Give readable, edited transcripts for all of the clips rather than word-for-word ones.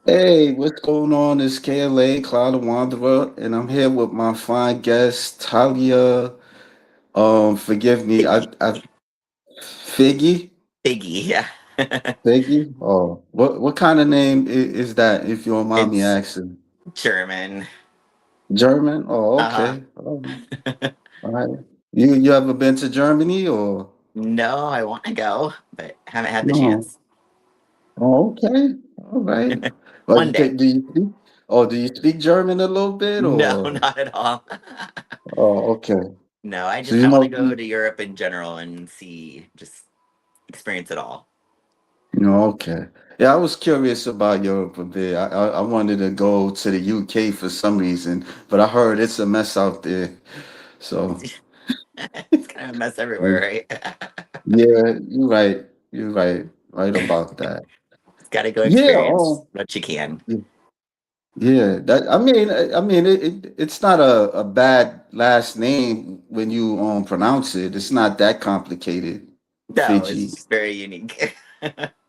Hey, what's going on? It's KLA, Cloud the Wanderer, and I'm here with my fine guest, Talia. Forgive me, Figgy. I Figgy? Figgy, yeah. Figgy? Oh, what kind of name is that, if you don't mind me It's asking? German. German? Oh, Uh-huh. okay. All right. You ever been to Germany or No, I want to go, but haven't had the no? chance. Oh, okay. All right. Well, One day. do you speak? Oh, do you speak German a little bit No, or? not at all. Oh, okay. No, I So just you I want to must go be. to Europe in general and see, just experience it all. No, okay. Yeah, I was curious about Europe a bit. I wanted to go to the UK for some reason, but I heard it's a mess out there. So It's kind of a mess everywhere, mm, right? yeah, you're right. You're right about that. It's got to go Yeah. experience Oh, what you can. yeah. Yeah. That I mean, it's not a bad last name when you pronounce it. It's not that complicated. No, it's Fiji. just very unique.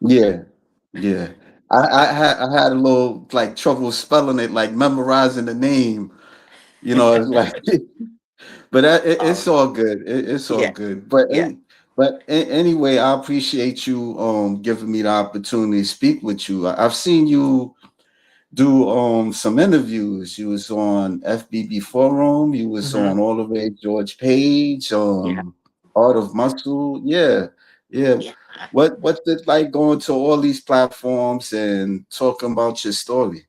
Yeah. Yeah. I had a little like trouble spelling it, like memorizing the name. It's like, but it's Oh, all good. It's all yeah, good. But yeah. anyway, I appreciate you giving me the opportunity to speak with you. I've seen you do some interviews. You was on FBB Forum. You was Hmm. on all the way George Page. Yeah, Art of Muscle. Yeah, yeah. yeah. What's it like going to all these platforms and talking about your story?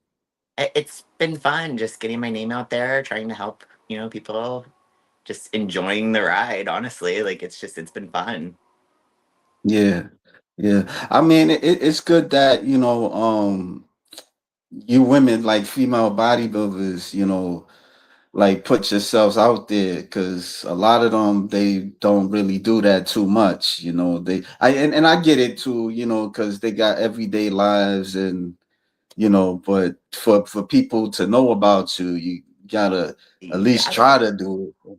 It's been fun just getting my name out there, trying to help, people just enjoying the ride, honestly. Like it's been fun. Yeah, yeah. I mean, it's good that you women like female bodybuilders, like put yourselves out there because a lot of them they don't really do that too much. And I get it too, because they got everyday lives and but for people to know about you, you gotta at You least gotta. try to do it.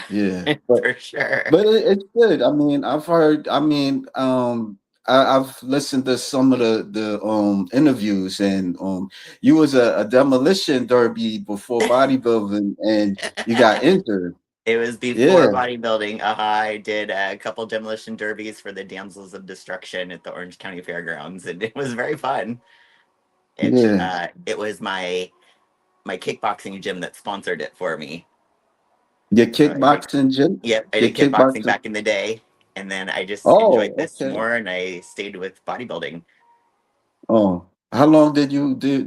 Yeah, For sure. but it's good. I mean, I've heard. I mean, I've listened to some of the interviews, and you was a demolition derby before bodybuilding, and you got injured. It was before Yeah, bodybuilding. I did a couple demolition derbies for the Damsels of Destruction at the Orange County Fairgrounds, and it was very fun. yeah. It was my kickboxing gym that sponsored it for me. Your So I did. kickboxing gym. Yep, I Your did kickboxing kickboxing. back in the day, and then I just Oh, enjoyed this okay. more, and I stayed with bodybuilding. Oh, how long did you do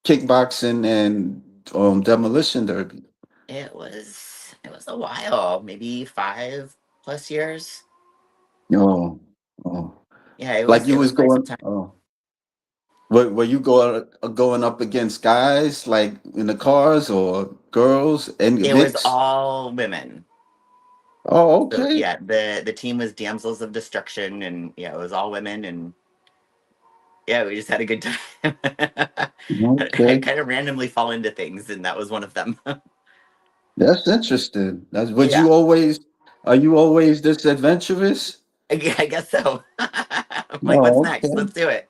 kickboxing and demolition derby? It was a while, maybe 5 plus years. Oh, oh. Yeah, it Like was you it was was quite some going. time. Oh. Were you going up against guys like in the cars or girls and It was mix? all women. Oh, So okay. yeah, the team was Damsels of Destruction, and yeah, it was all women, and yeah, we just had a good time. I Okay. kind of randomly fall into things, and that was one of them. That's interesting. That's would Yeah, you always are you always this adventurous? I guess so. I'm like, what's Oh, next? okay. Let's do it.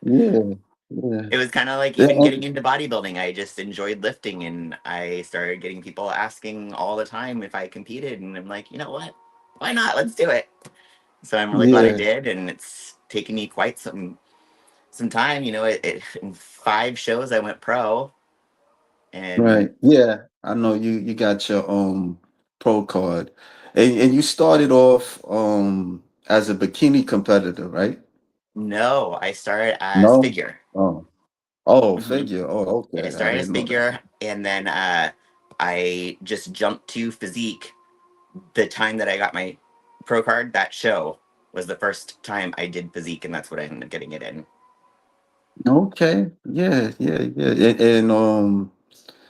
Yeah. Yeah. It was kind of like Yeah, even getting into bodybuilding. I just enjoyed lifting, and I started getting people asking all the time if I competed, and I'm like, you know what? Why not? Let's do it. So I'm really glad I yeah. did, and it's taken me quite some time. In 5 shows I went pro, and Right. Yeah. I know you got your pro card. And you started off as a bikini competitor, right? no, I started as No? figure. Oh. Oh, Hmm. figure. Oh, Yeah, I okay. I started as didn't know that. figure, and then I just jumped to physique. The time that I got my pro card, that show was the first time I did physique, and that's what I ended up getting it in. Okay. Yeah, yeah, yeah. And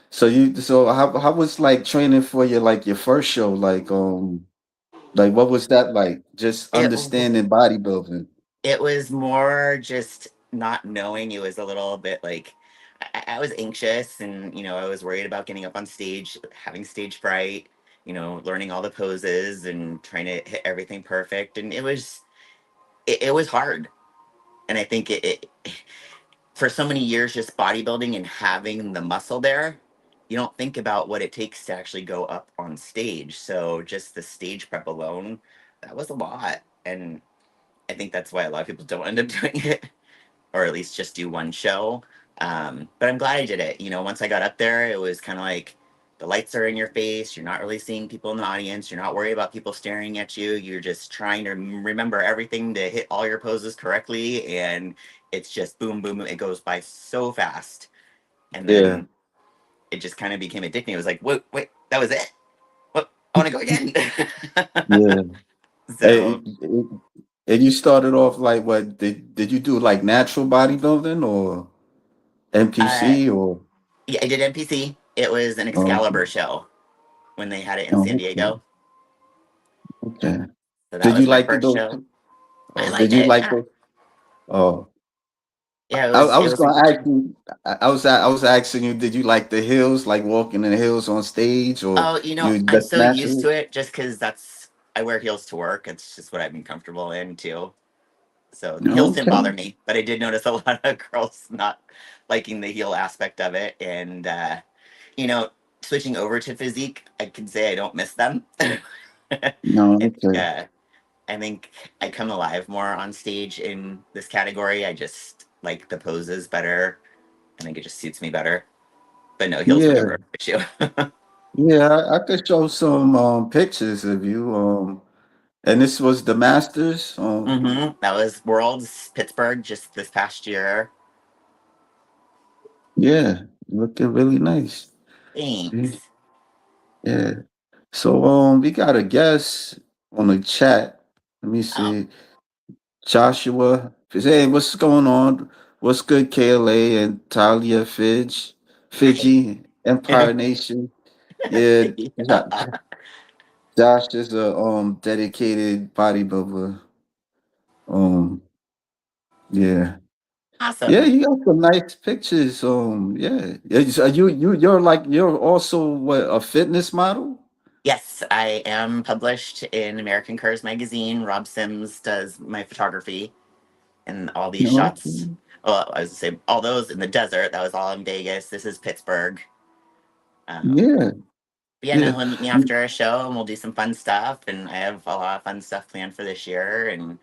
so how was like training for your first show? Like what was that like? Just It understanding bodybuilding. it was more just not knowing. It was a little bit like I was anxious, and I was worried about getting up on stage, having stage fright. Learning all the poses and trying to hit everything perfect, and it was hard. And I think it for so many years, just bodybuilding and having the muscle there, you don't think about what it takes to actually go up on stage. So just the stage prep alone, that was a lot. And I think that's why a lot of people don't end up doing it, or at least just do one show. But I'm glad I did it. Once I got up there, it was kind of like the lights are in your face. You're not really seeing people in the audience. You're not worried about people staring at you. You're just trying to remember everything to hit all your poses correctly. And it's just boom, boom, boom. It goes by so fast. And Yeah, then it just kind of became addicting. It was like, wait, wait, that was it? What? I want to go again. yeah. So And you started off like what? Did you do like natural bodybuilding or uh, NPC or? yeah, I did NPC. It was an Oh, Excalibur show when they had it in San oh, okay. Diego. Okay. So that Did you was my like first those? show. I Oh, did liked you it. like Yeah. those? Oh, Yeah, it I was it was was a gonna good ask show. you. I was asking you. Did you like the hills, like walking in the hills on stage, or Oh, you I'm just so used to naturally? it just because I wear heels to work. It's just what I've been comfortable in too. So heels didn't Okay. bother me, but I did notice a lot of girls not liking the heel aspect of it. And you know, switching over to physique, I can say I don't miss them. I No. think Okay. uh, I think I come alive more on stage in this category. I just like the poses better. I think it just suits me better. But no, heels were never Yeah. an issue. Yeah. I could show some pictures of you. And this was the Masters. That was Worlds Pittsburgh just this past year. Yeah. Looking really nice. See. Thanks. Yeah. So we got a guest on the chat. Let me Oh, see. Joshua. Hey, what's going on? What's good, KLA and Talia Fiege, hi. Fiji, Empire Nation. Yeah, Yeah. Josh is a dedicated bodybuilder. Um, yeah. Yeah, Awesome. you got some nice pictures. Yeah. So you're also what, a fitness model? Yes, I am published in American Curves magazine. Rob Sims does my photography and all these No. shots. Well, I was gonna say all those in the desert. That was all in Vegas. This is Pittsburgh. Um, Yeah. but yeah, no, Yeah. he'll meet me after a show and we'll do some fun stuff. And I have a lot of fun stuff planned for this year. And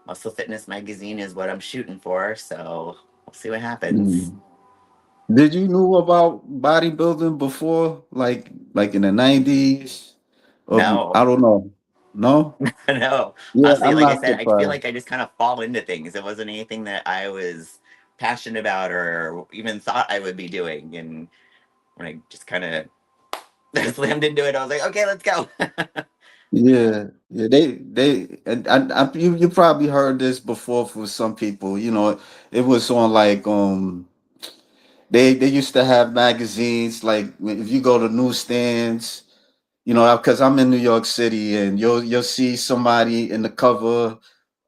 Muscle Fitness magazine is what I'm shooting for. So we'll see what happens. Mm. Did you know about bodybuilding before, like in the 90s? Or No, I don't know. No? no. Yeah, Honestly, I'm like I not said, I feel surprised. like I just kind of fall into things. It wasn't anything that I was passionate about or even thought I would be doing. And when I just kind of slammed into it, I was like, okay, let's go. Yeah, yeah, and you probably heard this before for some people. It was on like they used to have magazines like if you go to newsstands. Because I'm in New York City, and you'll see somebody in the cover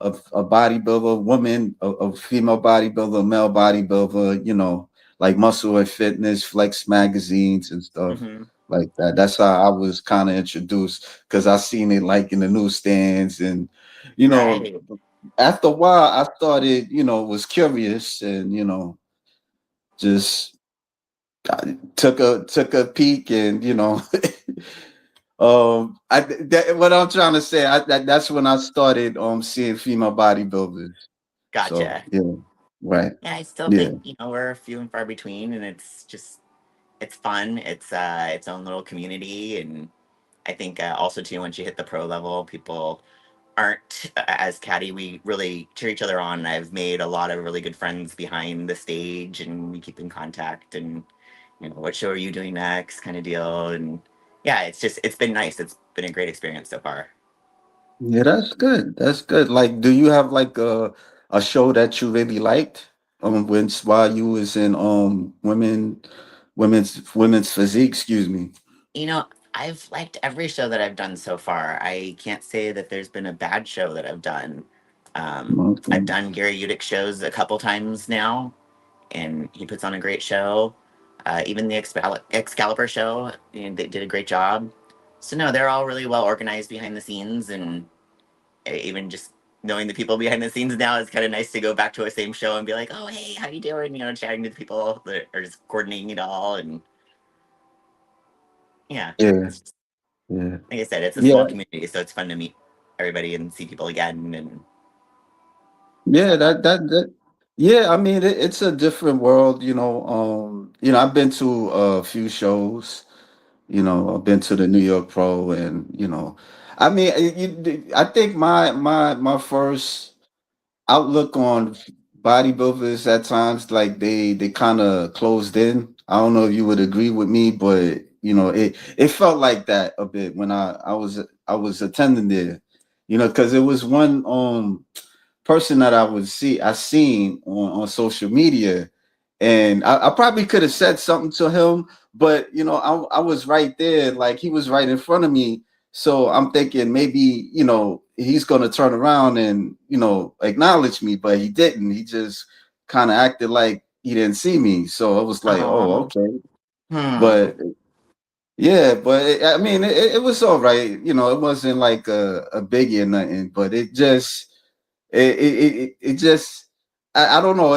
of a bodybuilder, woman, a female bodybuilder, a male bodybuilder, like Muscle and Fitness, Flex magazines and stuff hmm like that. That's how I was kind of introduced because I seen it like in the newsstands, and you know, Right. after a while, I started, was curious, and just took a peek, and what I'm trying to say, that's when I started seeing female bodybuilders. So Gotcha. yeah, right, Yeah, I still yeah, think, we're few and far between and it's fun. It's its own little community. And I think also too, once you hit the pro level, people aren't as catty. We really cheer each other on. I've made a lot of really good friends behind the stage, and we keep in contact. And what show are you doing next, kind of deal. And yeah, it's been nice. It's been a great experience so far. yeah. That's good. That's good. Like, do you have like a show that you really liked? While you was in women's physique. Excuse me. You know, I've liked every show that I've done so far. I can't say that there's been a bad show that I've done. Okay. I've done Gary Udick shows a couple times now, and he puts on a great show. Even the Excalibur show, they did a great job. So no, they're all really well organized behind the scenes, and even just knowing the people behind the scenes now, it's kind of nice to go back to a same show and be like, oh hey, how you doing? You know, chatting to the people that are just coordinating it all, and yeah, Yeah, it's just, yeah, like I said, it's a small yeah, community, so it's fun to meet everybody and see people again and yeah. stuff. Yeah. I mean, it's a different world. I've been to a few shows. I've been to the New York Pro, and I mean, I think my first outlook on bodybuilders at times, like they kind of closed in. I don't know if you would agree with me, but it felt like that a bit when I was attending there. Because it was one person that I seen on social media, and I probably could have said something to him, but I was right there, like he was right in front of me. So I'm thinking maybe he's gonna turn around and acknowledge me, but he didn't. He just kind of acted like he didn't see me. So I was like, oh, Oh, okay. hmm. But yeah, but I mean, it was all right. It wasn't like a biggie or nothing, but it just I don't know,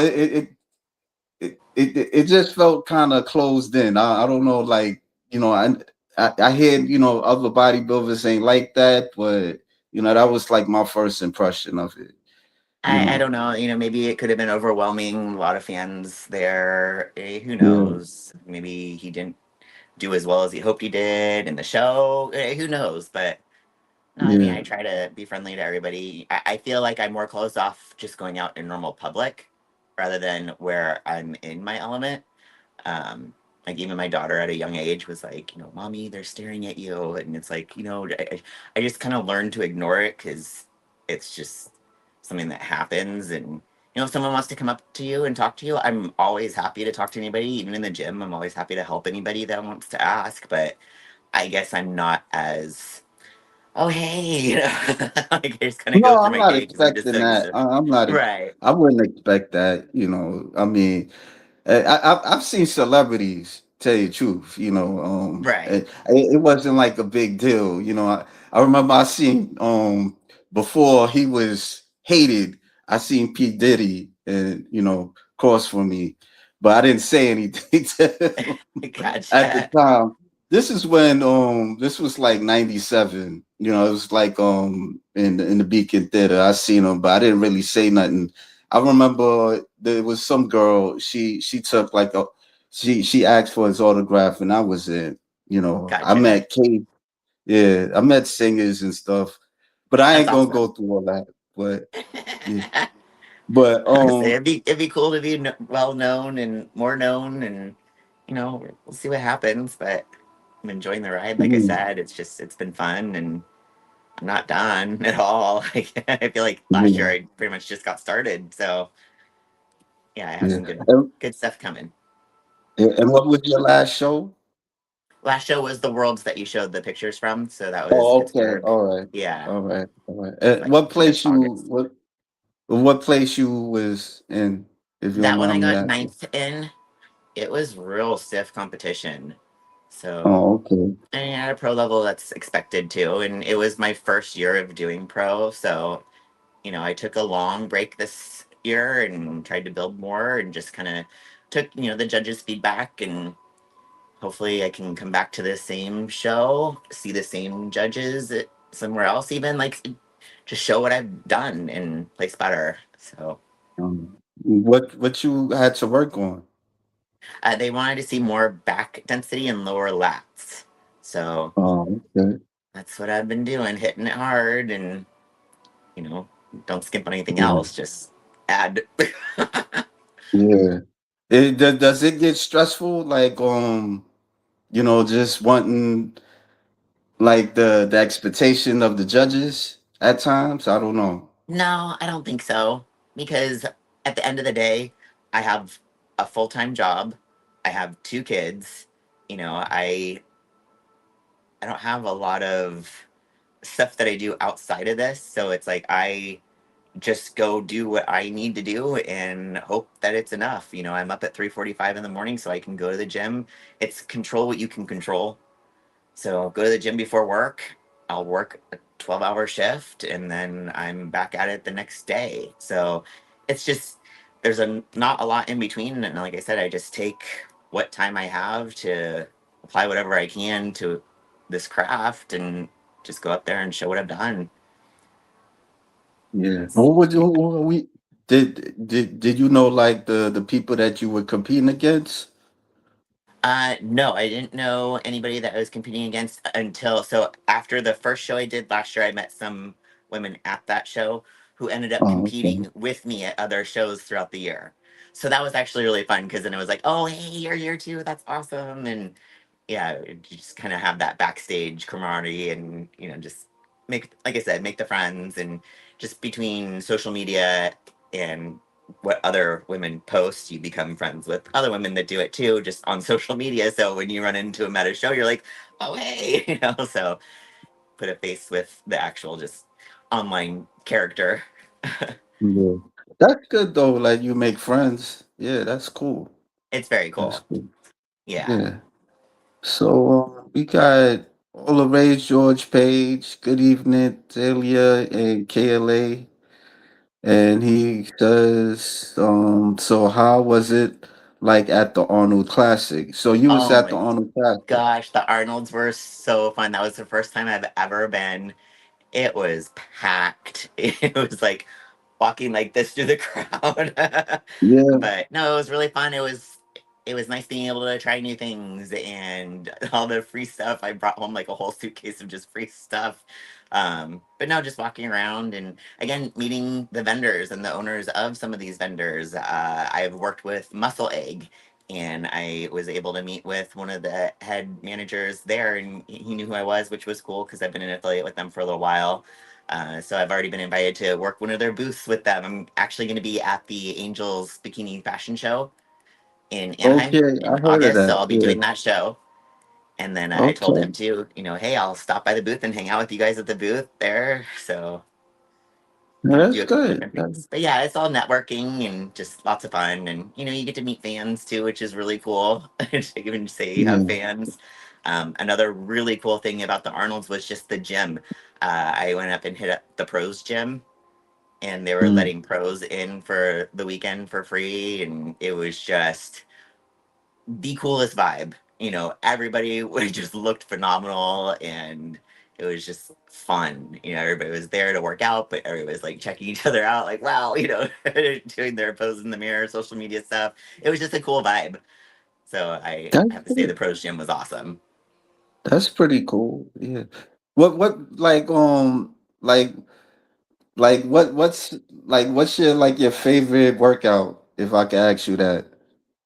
it just felt kind of closed in. I don't know, like I hear other bodybuilders ain't like that, but that was like my first impression of it you I know don't know. You know, maybe it could have been overwhelming. A lot of fans there. Who yeah, knows? Maybe he didn't do as well as he hoped he did in the show. Who knows? But no, I mean, yeah, I try to be friendly to everybody. I feel like I'm more closed off just going out in normal public rather than where I'm in my element. Um, like even my daughter at a young age was like, mommy, they're staring at you, and it's like, I just kind of learned to ignore it because it's just something that happens, and if someone wants to come up to you and talk to you, I'm always happy to talk to anybody. Even in the gym, I'm always happy to help anybody that wants to ask. But I guess I'm not as oh hey, like I just kind of go no, through I'm my not day because I'm just expecting so used that. to I'm not right, I wouldn't expect that. I mean, I've seen celebrities tell you the truth. right, It wasn't like a big deal. I remember I seen before he was hated. I seen P Diddy and cross for me, but I didn't say anything to him at the gotcha. time. This was like '97. It was like in the Beacon Theater. I seen him, but I didn't really say nothing. I remember there was some girl. She took like she asked for his autograph, and I was in. I Gotcha. met Kate. Yeah, I met singers and stuff, but I That's ain't gonna go awesome. through all that. But yeah, but Honestly, it'd be cool to be well known and more known, and we'll see what happens. But I'm enjoying the ride. Like I mm, said, it's been fun, and I'm not done at all. Like I feel like last year yeah, I pretty much just got started. So yeah, I have yeah. some good And, good stuff coming. and what was your last show? Last show was the worlds that you showed the pictures from, so that was Oh, okay. Pittsburgh. All right. Yeah, All right. All right. like What end of place you August. what place you was in, if you don't That one I mind me got asking? ninth in. It was real stiff competition. So Oh, okay. I mean, at a pro level, that's expected too. And it was my first year of doing pro. So, I took a long break this year and tried to build more and just kind of took, the judges' feedback. And hopefully I can come back to the same show, see the same judges somewhere else, even like just show what I've done and place better. So What you had to work on? they wanted to see more back density and lower lats. So Oh, okay. that's what I've been doing, hitting it hard and you know, don't skimp on anything Yeah. else. Just add. Yeah. Does it get stressful, like just wanting like the expectation of the judges at times? I don't know. No, I don't think so. Because at the end of the day, I have a full time job. I have two kids. I don't have a lot of stuff that I do outside of this. So it's like I just go do what I need to do and hope that it's enough. I'm up at 3:45 in the morning so I can go to the gym. It's control what you can control. So go to the gym before work. I'll work 12-hour shift, and then I'm back at it the next day. So it's just there's not a lot in between, and like I said, I just take what time I have to apply whatever I can to this craft and just go up there and show what I've done. Yeah. What would you what we did you know like the people that you were competing against? No, I didn't know anybody that I was competing against until so after the first show I did last year, I met some women at that show who ended up Oh, okay. competing with me at other shows throughout the year. So that was actually really fun because then it was like, oh, hey, you're here too. That's awesome. And yeah, you just kind of have that backstage camaraderie and, just make, like I said, make the friends and just between social media and what other women post, you become friends with other women that do it too, just on social media. So when you run into them at a show, you're like, oh, hey, so put a face with the actual just online character. Yeah. That's good though, like you make friends. Yeah, that's cool. It's very That's cool. cool. Yeah. Yeah. So we got all the rage George Page. Good evening, Talia and KLA. And he says, so how was it like at the Arnold Classic? So you was Oh at the my Arnold Classic. gosh, the Arnolds were so fun. That was the first time I've ever been. It was packed. It was like walking like this through the crowd. Yeah. But no, it was really fun. It was nice being able to try new things and all the free stuff. I brought home like a whole suitcase of just free stuff. But no, just walking around and again meeting the vendors and the owners of some of these vendors. I've worked with Muscle Egg, and I was able to meet with one of the head managers there, and he knew who I was, which was cool because I've been an affiliate with them for a little while. So I've already been invited to work one of their booths with them. I'm actually going to be at the Angels Bikini Fashion Show in Anaheim Okay, I in heard of August. So that. I'll be Yeah. doing that show. And then I told Okay. him too, hey, I'll stop by the booth and hang out with you guys at the booth there. So Yeah, gonna that's do a couple good. different things. But yeah, it's all networking and just lots of fun. And you get to meet fans too, which is really cool. To even say you have Yeah. fans. Another really cool thing about the Arnolds was just the gym. I went up and hit up the pros gym, and they were Mm. letting pros in for the weekend for free, and it was just the coolest vibe. Everybody would just looked phenomenal, and it was just fun. Everybody was there to work out, but everybody was like checking each other out, like wow, doing their pose in the mirror, social media stuff. It was just a cool vibe. So I That's have to say pretty, the pros gym was awesome. that's pretty cool. Yeah. What like what's your favorite workout if I could ask you that?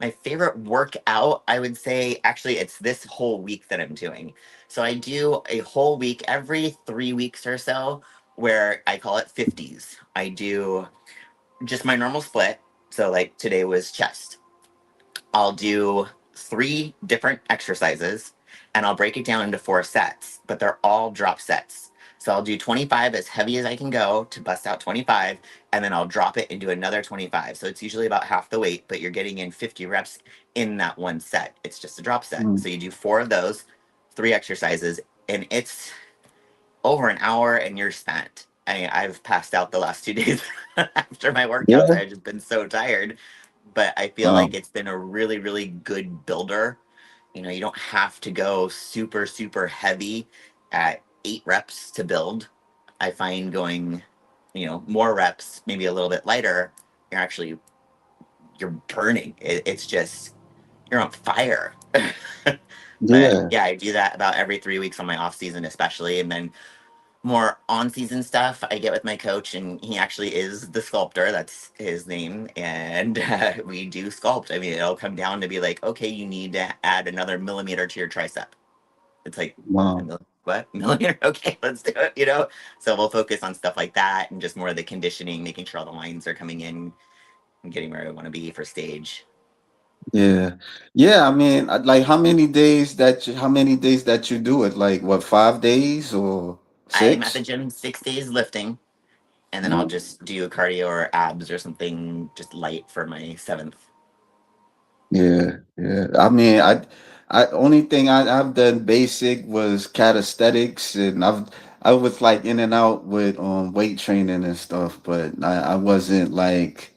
My favorite workout, I would say, actually, it's this whole week that I'm doing. So I do a whole week every 3 weeks or so, where I call it 50s. I do just my normal split. So, like today was chest. I'll do three different exercises, and I'll break it down into 4 sets, but they're all drop sets. So I'll do 25 as heavy as I can go to bust out 25, and then I'll drop it and do another 25. So it's usually about half the weight, but you're getting in 50 reps in that one set. It's just a drop set. Mm. So you do four of those, three exercises, and it's over an hour and you're spent. I've passed out the last 2 days after my workouts. Yeah. I've just been so tired, but I feel Wow. like it's been a really, really good builder. You don't have to go super, super heavy at 8 reps to build. I find going, more reps, maybe a little bit lighter, you're burning. It's just, you're on fire. But Yeah. yeah, I do that about every 3 weeks on my off season, especially. And then more on season stuff I get with my coach, and he actually is the sculptor. That's his name. And we do sculpt. I mean, it'll come down to be like, okay, you need to add another millimeter to your tricep. It's like, Wow. what? Millimeter? Okay, let's do it, So we'll focus on stuff like that and just more of the conditioning, making sure all the lines are coming in and getting where I want to be for stage. Yeah. Yeah, I mean, like how many days that you do it? Like what, 5 days or I'm at the 6? gym 6 days lifting, and then I'll No. just do a cardio or abs or something just light for my seventh. Yeah, yeah. I mean, I only thing I've done basic was calisthenics, and I was like in and out with weight training and stuff, but I wasn't like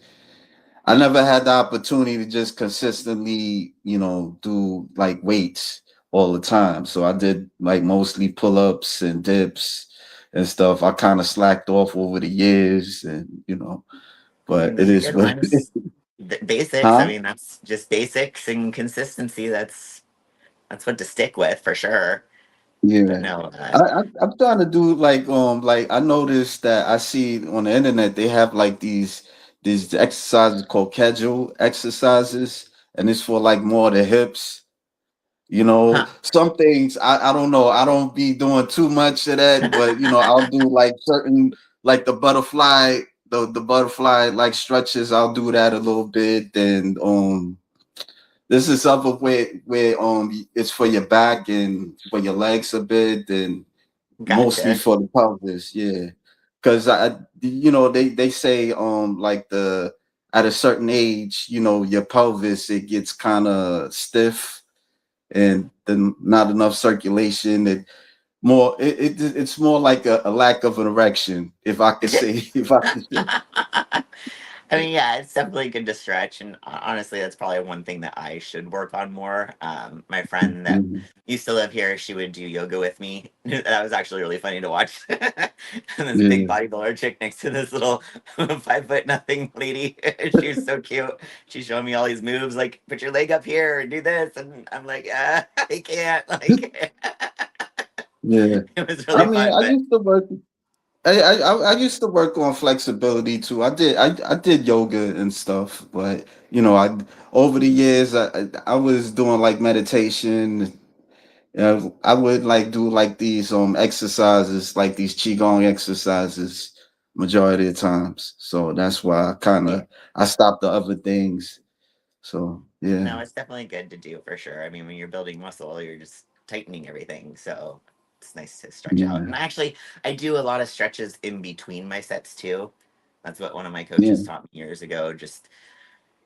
I never had the opportunity to just consistently, do like weights all the time. So I did like mostly pull-ups and dips and stuff. I kind of slacked off over the years and I mean, but it those are is good what ones. The basics. I huh? mean, that's just basics and consistency. That's what to stick with for sure. But Yeah. no, I'm trying to do like I noticed that I see on the internet they have like these exercises called casual exercises, and it's for like more the hips. huh, Some things I don't know. I don't be doing too much of that, but I'll do like certain like the butterfly like stretches. I'll do that a little bit. And this is other where it's for your back and for your legs a bit, and mostly gotcha. for the pelvis. Yeah, because they say like the at a certain age, your pelvis it gets kind of stiff and then not enough circulation. It's more like a lack of an erection, if I could say, if I could say. I mean, yeah, it's definitely good to stretch, and honestly, that's probably one thing that I should work on more. My friend that Mhm. used to live here, she would do yoga with me. That was actually really funny to watch. And this big Yeah, bodybuilder chick next to this little 5 foot nothing lady. She was so cute. She's showing me all these moves, like put your leg up here and do this, and I'm like, I can't. Like, yeah. it was I really mean, fun, but I used to work on flexibility too. I did yoga and stuff, but I over the years I was doing like meditation. I would like do like these exercises, like these qigong exercises, majority of the times. So that's why yeah. I stopped the other things. So yeah, No, it's definitely good to do for sure. I mean, when you're building muscle, you're just tightening everything. So it's nice to stretch out. yeah, And actually, I do a lot of stretches in between my sets too. That's what one of my yeah, coaches taught me years ago. Just,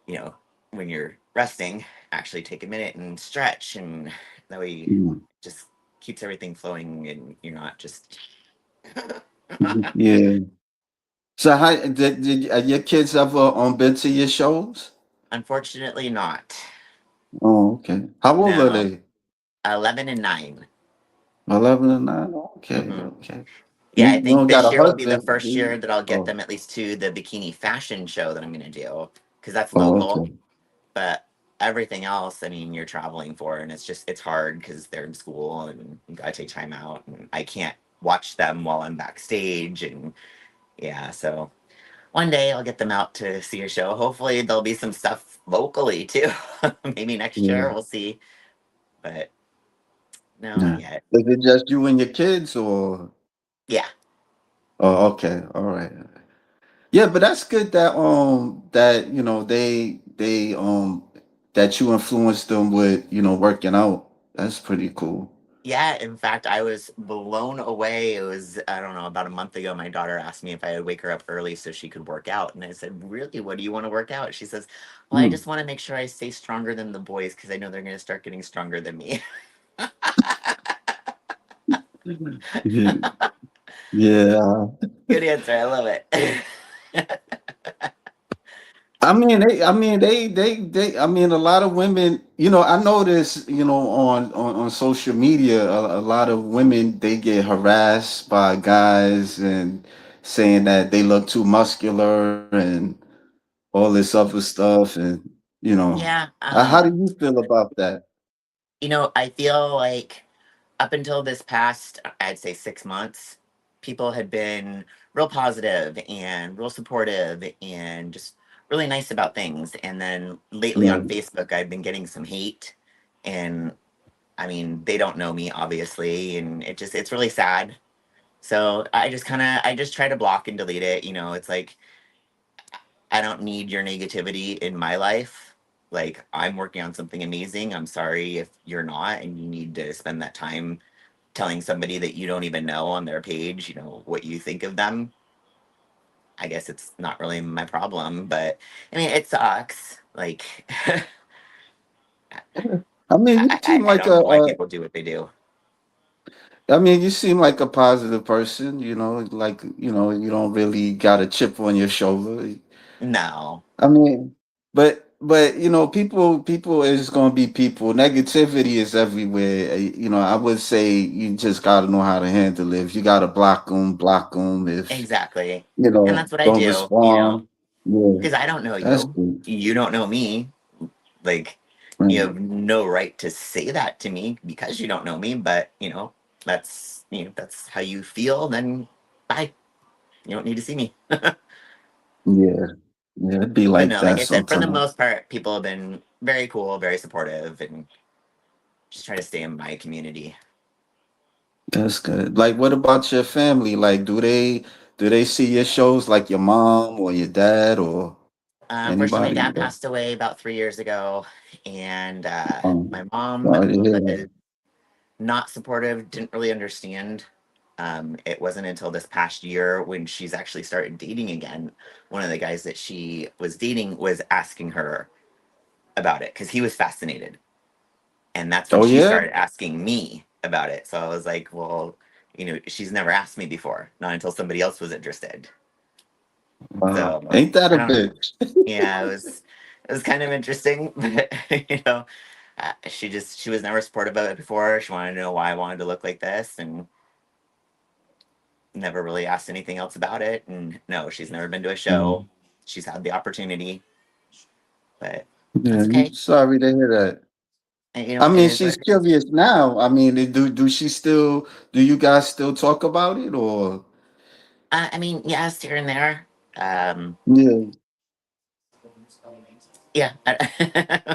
you know, when you're resting, actually take a minute and stretch. And that way, yeah. just keeps everything flowing and you're not just. Yeah. So how did your kids ever been to your shows? Unfortunately, not. Oh, okay. How old are No. they? 11 and 9. 11 and 9. Okay, Hmm. okay. Yeah, I You think don't got this to year will hurt be the them, do first year you? that I'll get Oh, them at least to the bikini fashion show that I'm going to do because that's oh, local. okay. But everything else, I mean, you're traveling for, and it's hard because they're in school and you got to take time out, and I can't watch them while I'm backstage. And yeah, so one day I'll get them out to see a show. Hopefully, there'll be some stuff locally too. Maybe next Yeah, year, we'll see. But no, not yeah. yet. Is it just you and your kids, or? Yeah. Oh, okay. All right. Yeah, but that's good that they that you influenced them with working out. That's pretty cool. Yeah, in fact, I was blown away. It was, I don't know, about a month ago. My daughter asked me if I would wake her up early so she could work out. And I said, really, what do you want to work out? She says, well, I Hmm. just want to make sure I stay stronger than the boys because I know they're going to start getting stronger than me. Yeah. Yeah. Good answer. I love it. I mean, a lot of women, I notice, on social media, a lot of women, they get harassed by guys and saying that they look too muscular and all this other stuff. And, Yeah. how do you feel about that? I feel like up until this past, I'd say 6 months, people had been real positive and real supportive and just really nice about things. And then lately on Right. Facebook, I've been getting some hate. And I mean, they don't know me, obviously. And it's really sad. So I just try to block and delete it. It's like, I don't need your negativity in my life. Like, I'm working on something amazing. I'm sorry if you're not, and you need to spend that time telling somebody that you don't even know on their page, what you think of them. I guess it's not really my problem, but I mean, it sucks. Like, I mean, you seem I like don't know why people do what they do. I mean, you seem like a positive person, like, you don't really got a chip on your shoulder. No, I mean, but people is gonna be people. Negativity is everywhere. I would say you just gotta know how to handle it. If you gotta block them. If exactly. And that's what I don't do, respond, yeah, because I don't know that's you. good. You don't know me. Like, you Right. have no right to say that to me because you don't know me, but, that's how you feel, then bye. You don't need to see me. Yeah, yeah, it'd be But like no, like that I said, for the sometimes. most part, people have been very cool, very supportive, and just try to stay in my community. That's good. Like, what about your family? Like, do they see your shows like your mom or your dad or Unfortunately, my anybody? dad passed away about 3 years ago, and my Um, mom Sorry to hear was that. not supportive, didn't really understand. It wasn't until this past year when she's actually started dating again. One of the guys that she was dating was asking her about it because he was fascinated. And that's when Oh she yeah? started asking me about it. So I was like, well, she's never asked me before, not until somebody else was interested. Wow. So Ain't that I a don't know. bitch? Yeah, it was kind of interesting, but she was never supportive of it before. She wanted to know why I wanted to look like this, and never really asked anything else about it. And no, she's never been to a show. Mm. She's had the opportunity, but Yeah, that's okay. sorry to hear that. And, I it mean, is what she's it is. curious now. I mean, do you guys still talk about it or I mean, yes, here and there. Um, yeah. yeah,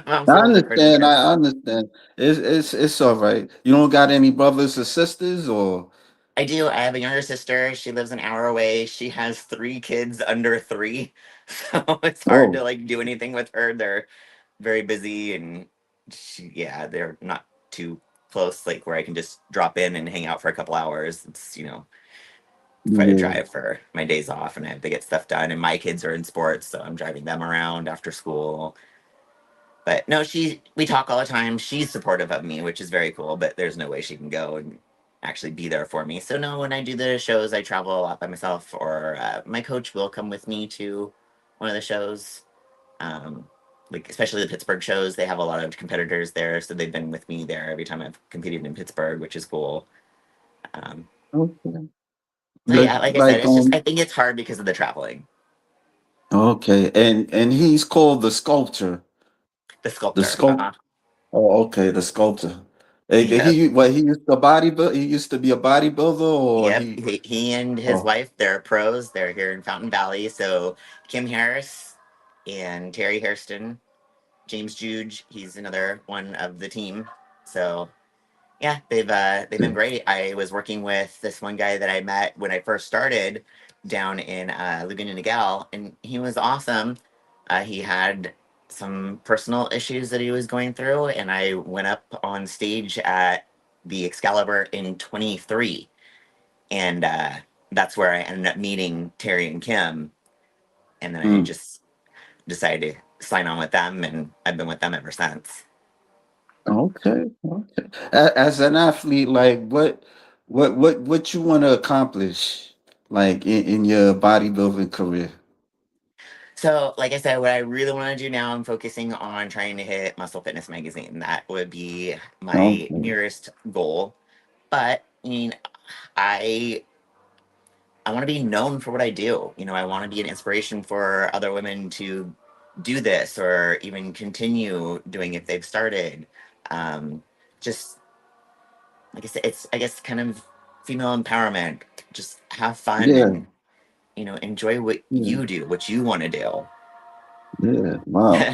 mom's a I little different, I understand. guess. I understand. It's all right. You don't got any brothers or sisters or I do. I have a younger sister. She lives an hour away. She has 3 kids under 3, so it's hard to oh, like do anything with her. They're very busy, and yeah, they're not too close, like where I can just drop in and hang out for a couple hours. It's quite a yeah. drive for my days off, and I have to get stuff done. And my kids are in sports, so I'm driving them around after school. But no, we talk all the time. She's supportive of me, which is very cool, but there's no way she can go and actually be there for me. So no, when I do the shows, I travel a lot by myself, or my coach will come with me to one of the shows. Um, like especially the Pittsburgh shows, they have a lot of competitors there, so they've been with me there every time I've competed in Pittsburgh, which is cool. Um, Okay. so yeah, like I said, Like it's just I think it's hard because of the traveling. okay, and he's called the sculptor. The The sculptor. sculpt. Oh, okay, the sculptor. Yep. He used to he used to be a bodybuilder or Yep, he he and his oh wife, they're pros. They're here in Fountain Valley. So Kim Harris and Terry Hairston, James Juge, he's another one of the team. So yeah, they've been great. I was working with this one guy that I met when I first started down in Laguna Niguel, and he was awesome. He had some personal issues that he was going through, and I went up on stage at the Excalibur in 23, and that's where I ended up meeting Terry and Kim, and then I mm, just decided to sign on with them, and I've been with them ever since. okay, okay. As an athlete, like what you want to accomplish like in your bodybuilding career? So, like I said, what I really want to do now, I'm focusing on trying to hit Muscle Fitness Magazine. That would be my Okay. nearest goal. But I mean, I I want to be known for what I do. I want to be an inspiration for other women to do this or even continue doing if they've started. Um, just like I said, it's I guess kind of female empowerment. Just have fun Yeah, and enjoy what yeah, you do, what you want to do. yeah. Wow.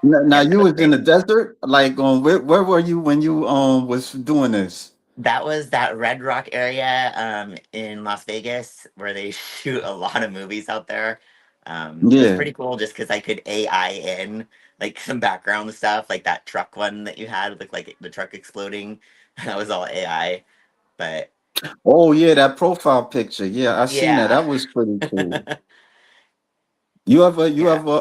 Now Yeah, that you was was in great. the desert, like where were you when you was doing this? That was that Red Rock area in Las Vegas where they shoot a lot of movies out there. It was Yeah. pretty cool just because I could AI in like some background stuff, like that truck one that you had, looked like the truck exploding. That was all AI. But Oh yeah, that profile picture. Yeah, I seen that. yeah, That was pretty cool. You yeah, ever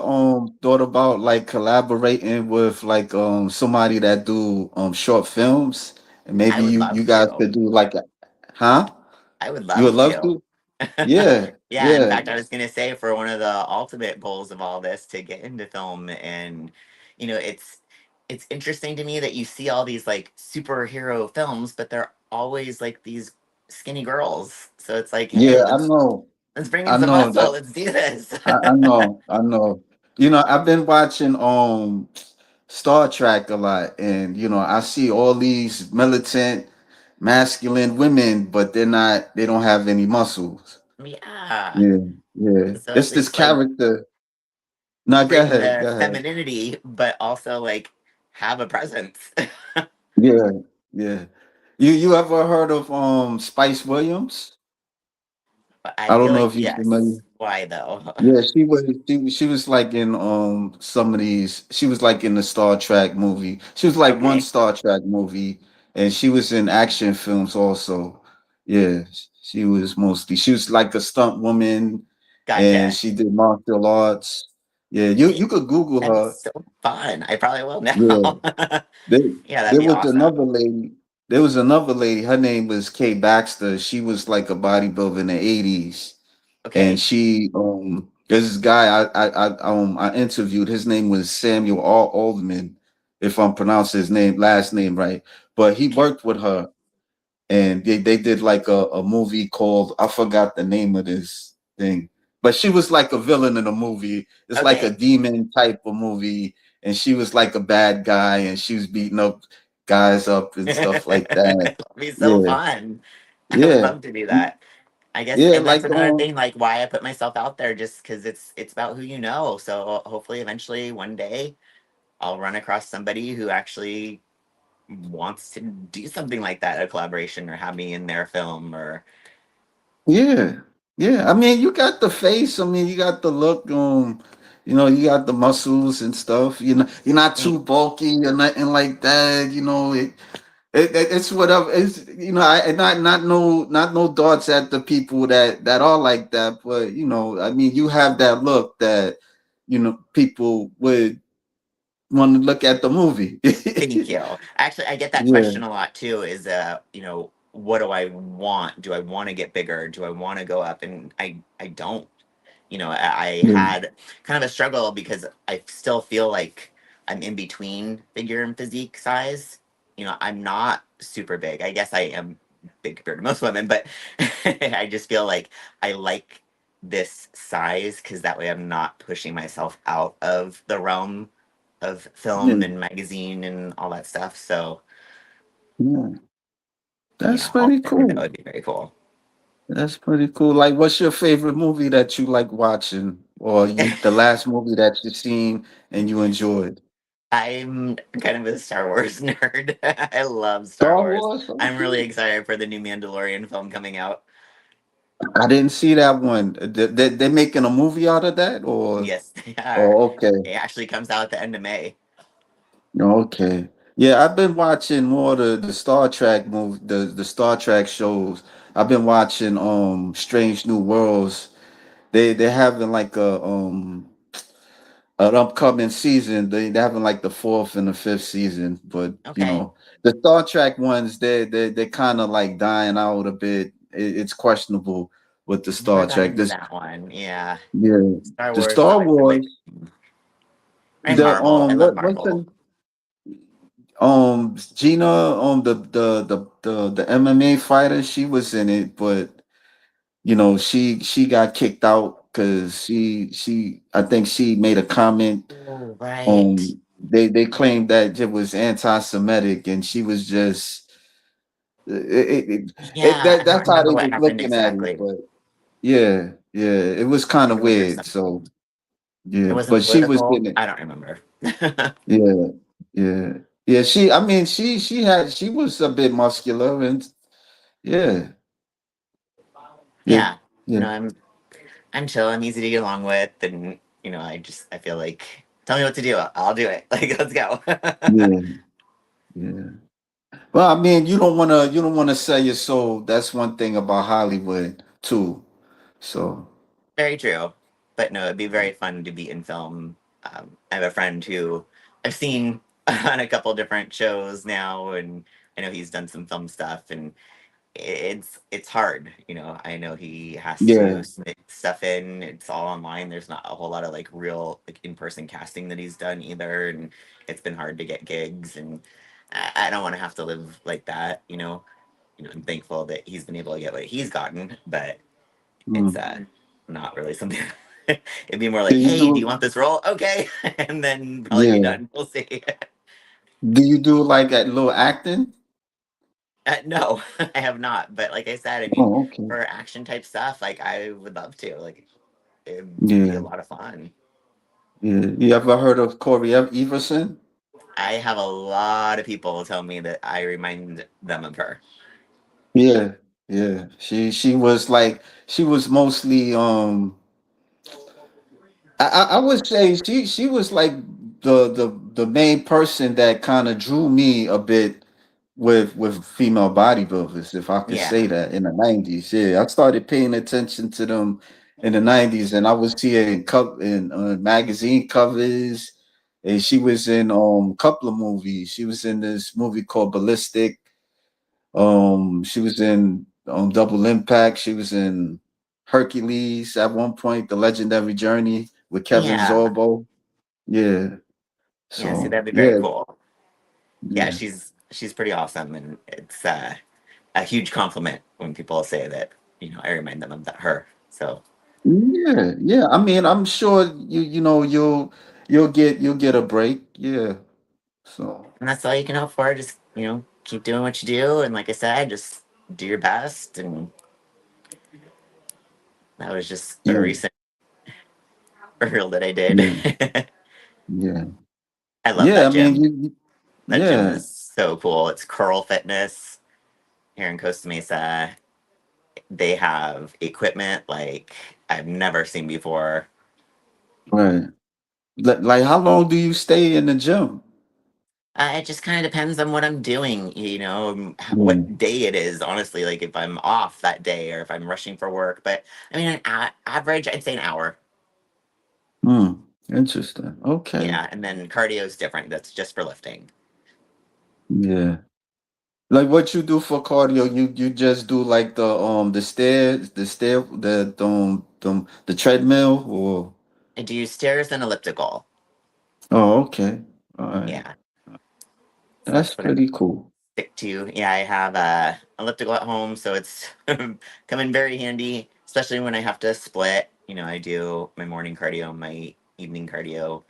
thought about like collaborating with like somebody that do short films and I maybe would you love you guys to. could do like Huh? I would You would love love to. to? Yeah, Yeah, in yeah, fact, I was gonna say for one of the ultimate goals of all this to get into film, and it's interesting to me that you see all these like superhero films, but they're always like these skinny girls. So it's like, yeah. hey, I know. let's bring in I some know muscle. that. Let's do this. I know. I know. You know, I've been watching Star Trek a lot, and you know, I see all these militant, masculine women, but they're not. They don't have any muscles. Yeah. Yeah, yeah. So at It's this least like character. No, go bring ahead. the Go ahead. femininity, but also like have a presence. Yeah, yeah. You ever heard of Spice Williams? But I I don't feel know like if you're familiar. yes. Why though? Yeah, she was like in some of these. She was like in the Star Trek movie. She was like one Okay, Star Trek movie, and she was in action films also. Yeah, she was like a stunt woman, and gotcha. she did martial arts. Yeah, you See, could Google that's her. so fun. I probably will Yeah, now. there Yeah, that'd there be was another awesome. lady. There was another lady. Her name was Kay Baxter. She was like a bodybuilder in the 80s, and Okay, she there's this guy I interviewed. His name was Samuel Aldman, if I'm pronouncing his name last name right. But he okay, worked with her, and they did like a movie called, I forgot the name of this thing, but she was like a villain in a movie. It's like a okay. demon type of movie, and she was like a bad guy, and she was beating up guys up and stuff like that. That'd be so Yeah, fun. I would yeah, love to do that. I guess, yeah. and that's Like another thing, like why I put myself out there, just because it's about who you know. So hopefully, eventually, one day, I'll run across somebody who actually wants to do something like that, a collaboration, or have me in their film, or Yeah, yeah. I mean, you got the face. I mean, you got the look. You know, you got the muscles and stuff. You know, you're not y- too bulky or nothing like that. You know, it's whatever. It's and not no darts at the people that are like that. But you know, I mean, you have that look that people would want to look at the movie. thank you. Actually, I get that Yeah, question a lot too. Is what do I want? Do I want to get bigger? Do I want to go up? And I don't. I yeah, had kind of a struggle because I still feel like I'm in between figure and physique size. I'm not super big. I guess I am big compared to most women, but I just feel like I like this size because that way I'm not pushing myself out of the realm of film yeah, and magazine and all that stuff. So, yeah. That's pretty ultimately, that cool. would be very cool. That's pretty cool. Like, what's your favorite movie that you like watching, or the last movie that you seen and you enjoyed? I'm kind of a Star Wars nerd. I love Star Star Wars. Wars. I'm really Okay. excited for the new Mandalorian film coming out. I didn't see that one. They're making a movie out of that, or Yes, they are. oh, okay, It actually comes out at the end of May. okay. Yeah, I've been watching more the Star Trek movie, the Star Trek shows. I've been watching Strange New Worlds. They're having like a an upcoming season. They're having like the fourth and the fifth season, but Okay. the Star Trek ones, they're kind of like dying out a bit. It's questionable with the Never Star got Trek. into This that one. Yeah. Yeah, Star the Wars is Star always a bit. Wars. And Marvel. I love What's Marvel. the Gina the MMA fighter? She was in it, but she got kicked out because she I think she made a comment. Oh, right. They claimed that it was anti-Semitic, and she was just Yeah, I don't that's how remember they what was happened looking at it. exactly. But yeah, yeah, it was kind of It was weird. something. So It yeah, wasn't but she was political. in it. I don't remember. Yeah, yeah, yeah. I mean, she was a bit muscular, and yeah, yeah, Yeah. yeah, I'm chill. I'm easy to get along with, and I feel like tell me what to do. I'll do it. Like let's go. yeah, yeah. Well, I mean, you don't wanna sell your soul. That's one thing about Hollywood too. So Very true. But no, it'd be very fun to be in film. I have a friend who I've seen on a couple different shows now, and I know he's done some film stuff. And it's hard, you know. I know he has to Yeah. submit stuff in. It's all online. There's not a whole lot of like real like in person casting that he's done either, and it's been hard to get gigs. And I don't want to have to live like that, you know. You know, I'm thankful that he's been able to get what he's gotten, but it's Mm. not really something. It'd be more Do like, you hey, do you do? want this role? Okay, and then probably be Yeah. done. We'll see. Do you do like that little acting? No, I have not. But like I said, I mean, Oh, okay. for action type stuff, like I would love to. Like it'd be a Yeah. lot of fun. Yeah. You ever heard of Corey Everson? I have a lot of people tell me that I remind them of her. Yeah. Yeah. She was like she was mostly I would say she was like the main person that kind of drew me a bit with female bodybuilders, if I could say Yeah, that, in the 90s. Yeah, I started paying attention to them in the 90s, and I was seeing in magazine covers, and she was in a couple of movies. She was in this movie called Ballistic. She was in Double Impact. She was in Hercules at one point, The Legendary Journey with Kevin yeah, Sorbo. Yeah. yeah. See, So that'd be very yeah, cool. Yeah, yeah. she's pretty awesome, and it's a huge compliment when people say that I remind them of her. So, Yeah, yeah. I mean, I'm sure you'll get a break. Yeah. So and that's all you can hope for. Just keep doing what you do, and like I said, just do your best. And that was just a yeah, recent reel that I yeah, did. yeah, I love yeah. I that mean, gym. That gym yeah, is so cool. It's Curl Fitness here in Costa Mesa. They have equipment like I've never seen before. right. Like, how long do you stay in the gym? It just kind of depends on what I'm doing, Mm, what day it is, honestly, like if I'm off that day or if I'm rushing for work. But I mean, average, I'd say an hour. mm, interesting. Okay. Yeah. And then cardio is different. That's just for lifting. Yeah. Like what you do for cardio, you just do like the treadmill or I do stairs and elliptical. oh, okay. All right. Yeah. So That's that's what I pretty cool. stick to. Yeah. I have a elliptical at home. So it's come in very handy, especially when I have to split. I do my morning cardio, my evening cardio.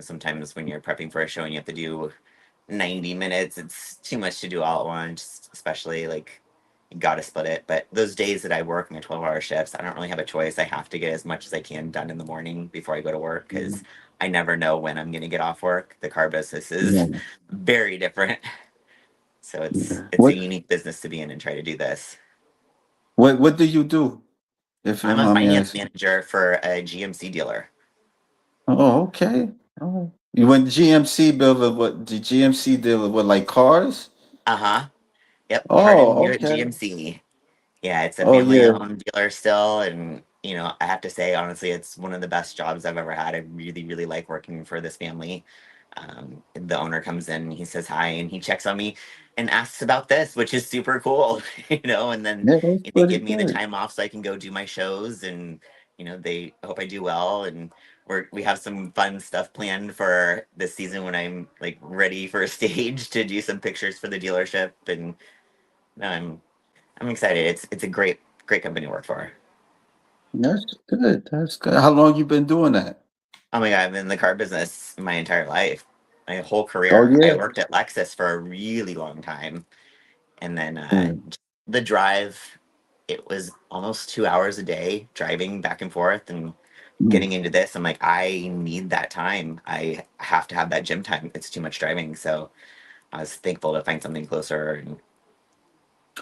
Sometimes when you're prepping for a show and you have to do 90 minutes, it's too much to do all at once, especially like you gotta split it. But those days that I work my 12-hour shifts, I don't really have a choice. I have to get as much as I can done in the morning before I go to work because Mhm. I never know when I'm gonna get off work. The car business is Yeah. very different. So it's Yeah. it's a unique business to be in and try to do this. What do you do, if you I'm don't a mind me finance asking? manager for a GMC dealer. Oh, okay. Oh. You went GMC builder, what the GMC dealer with like cars? Uh-huh. Yep, Hardin Oh, Buick okay. GMC. Yeah, it's a Oh family yeah. owned dealer still. And, I have to say, honestly, it's one of the best jobs I've ever had. I really, really like working for this family. The owner comes in, he says hi, and he checks on me and asks about this, which is super cool, and then Yeah, that's they pretty give me the good. time off so I can go do my shows. And, they hope I do well. And we have some fun stuff planned for this season when I'm like ready for a stage to do some pictures for the dealership. And no, I'm excited. It's a great company to work for. That's good. That's good. How long you been doing that? Oh my god, I've been in the car business my entire life, my whole Oh career. I yeah. worked at Lexus for a really long time, and then Mm, the drive. It was almost 2 hours a day driving back and forth and mm. getting into this. I'm like, I need that time. I have to have that gym time. It's too much driving. So I was thankful to find something closer and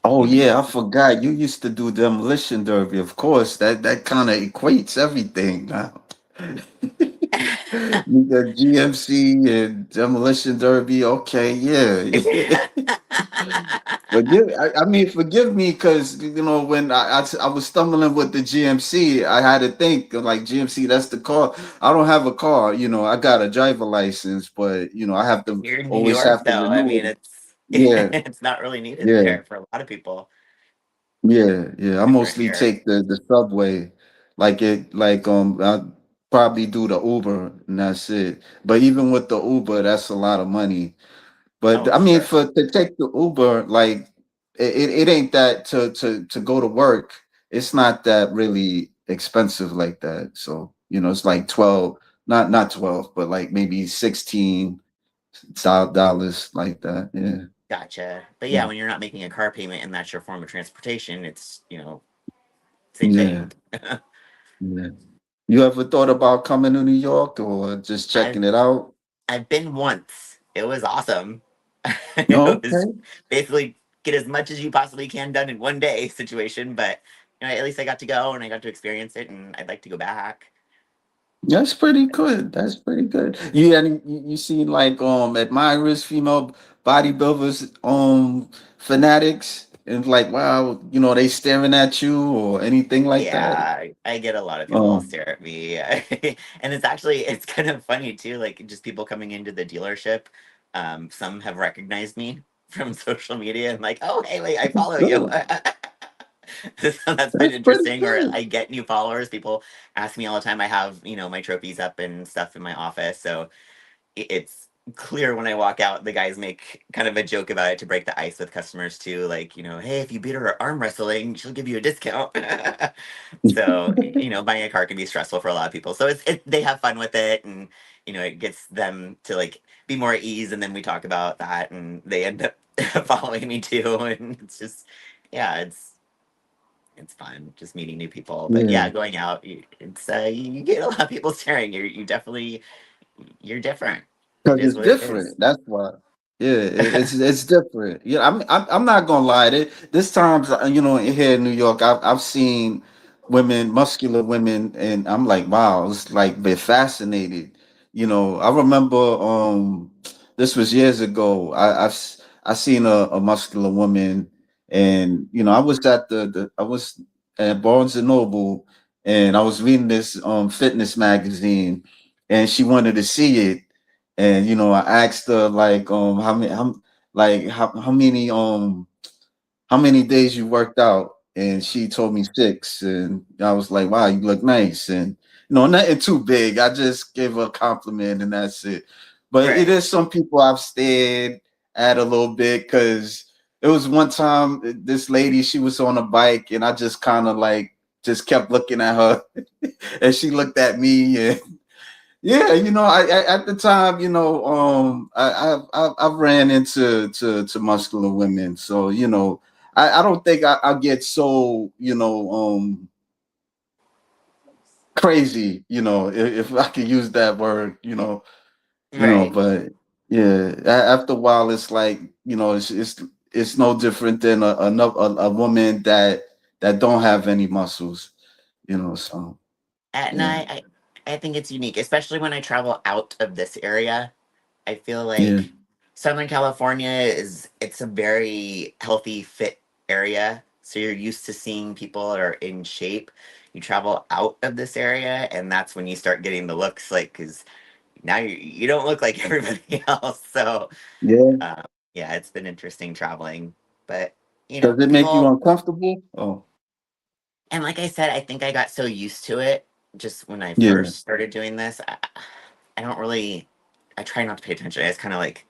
Oh moving. yeah, I forgot. You used to do demolition derby. Of course, that kind of equates everything now. You got GMC and demolition derby. Okay, yeah, yeah. I mean, forgive me because when I was stumbling with the GMC, I had to think like GMC. That's the car. I don't have a car. I got a driver license, but I have to You're in New always York, have to though. I renew mean, it. Yeah, It's not really needed yeah, there for a lot of people. yeah, yeah. I Different mostly here. take the subway, I probably do the Uber and that's it. But even with the Uber, that's a lot of money. But Oh, I mean, sure. for to take the Uber, like it ain't that to go to work. It's not that really expensive like that. So it's like 12, not 12, but like maybe $16 like that. Yeah. Gotcha. But yeah, Mm. when you're not making a car payment and that's your form of transportation, it's, same Yeah. thing. Yeah. You ever thought about coming to New York or just I've checking it out? I've been once. It was awesome. No, It was okay. basically get as much as you possibly can done in one day situation, but at least I got to go and I got to experience it, and I'd like to go back. That's pretty good. That's pretty good. You seen like admirers, female bodybuilders, fanatics, and like wow, they staring at you or anything like that. Yeah, I get a lot of people Um, stare at me, and it's kind of funny too. Like just people coming into the dealership. Some have recognized me from social media and like, oh hey, wait, I follow you. good. So that's been That's pretty interesting. Or good. I get new followers. People ask me all the time. I have my trophies up and stuff in my office, so it's clear when I walk out, the guys make kind of a joke about it to break the ice with customers too. Like, hey, if you beat her at arm wrestling, she'll give you a discount. So, buying a car can be stressful for a lot of people. So they have fun with it, and it gets them to like be more at ease. And then we talk about that, and they end up following me too. And it's just, yeah, it's fun just meeting new people. But Yeah. yeah, going out, you get a lot of people staring. You're different. It Because is it's what it is. different. That's why. Yeah, it's different. Yeah, I'm not gonna lie. This times, here in New York, I've seen women, muscular women, and I'm like, wow, it's like been fascinated. I remember this was years ago. I seen a muscular woman, and I was at I was at Barnes and Noble, and I was reading this fitness magazine, and she wanted to see it, and I asked her like how many days you worked out, and she told me 6, and I was like, wow, you look nice, and nothing too big. I just gave her a compliment, and that's it. But it Right. is some people I've stared at a little bit because it was one time this lady, she was on a bike, and I just kind of like just kept looking at her, and she looked at me, and yeah, at the time, I've ran into to muscular women, so I don't think I get so crazy, if I could use that word, Right. but yeah, after a while, it's like it's no different than a woman that don't have any muscles, so At yeah, night, I think it's unique, especially when I travel out of this area. I feel yeah, like Southern California it's a very healthy, fit area. So you're used to seeing people that are in shape. You travel out of this area, and that's when you start getting the looks like, because now you don't look like everybody else. So, yeah. uh, yeah, it's been interesting traveling. But, Does it make you people. uncomfortable? Oh, And like I said, I think I got so used to it just when I yeah. first started doing this. I don't really, I try not to pay attention. I just kind of like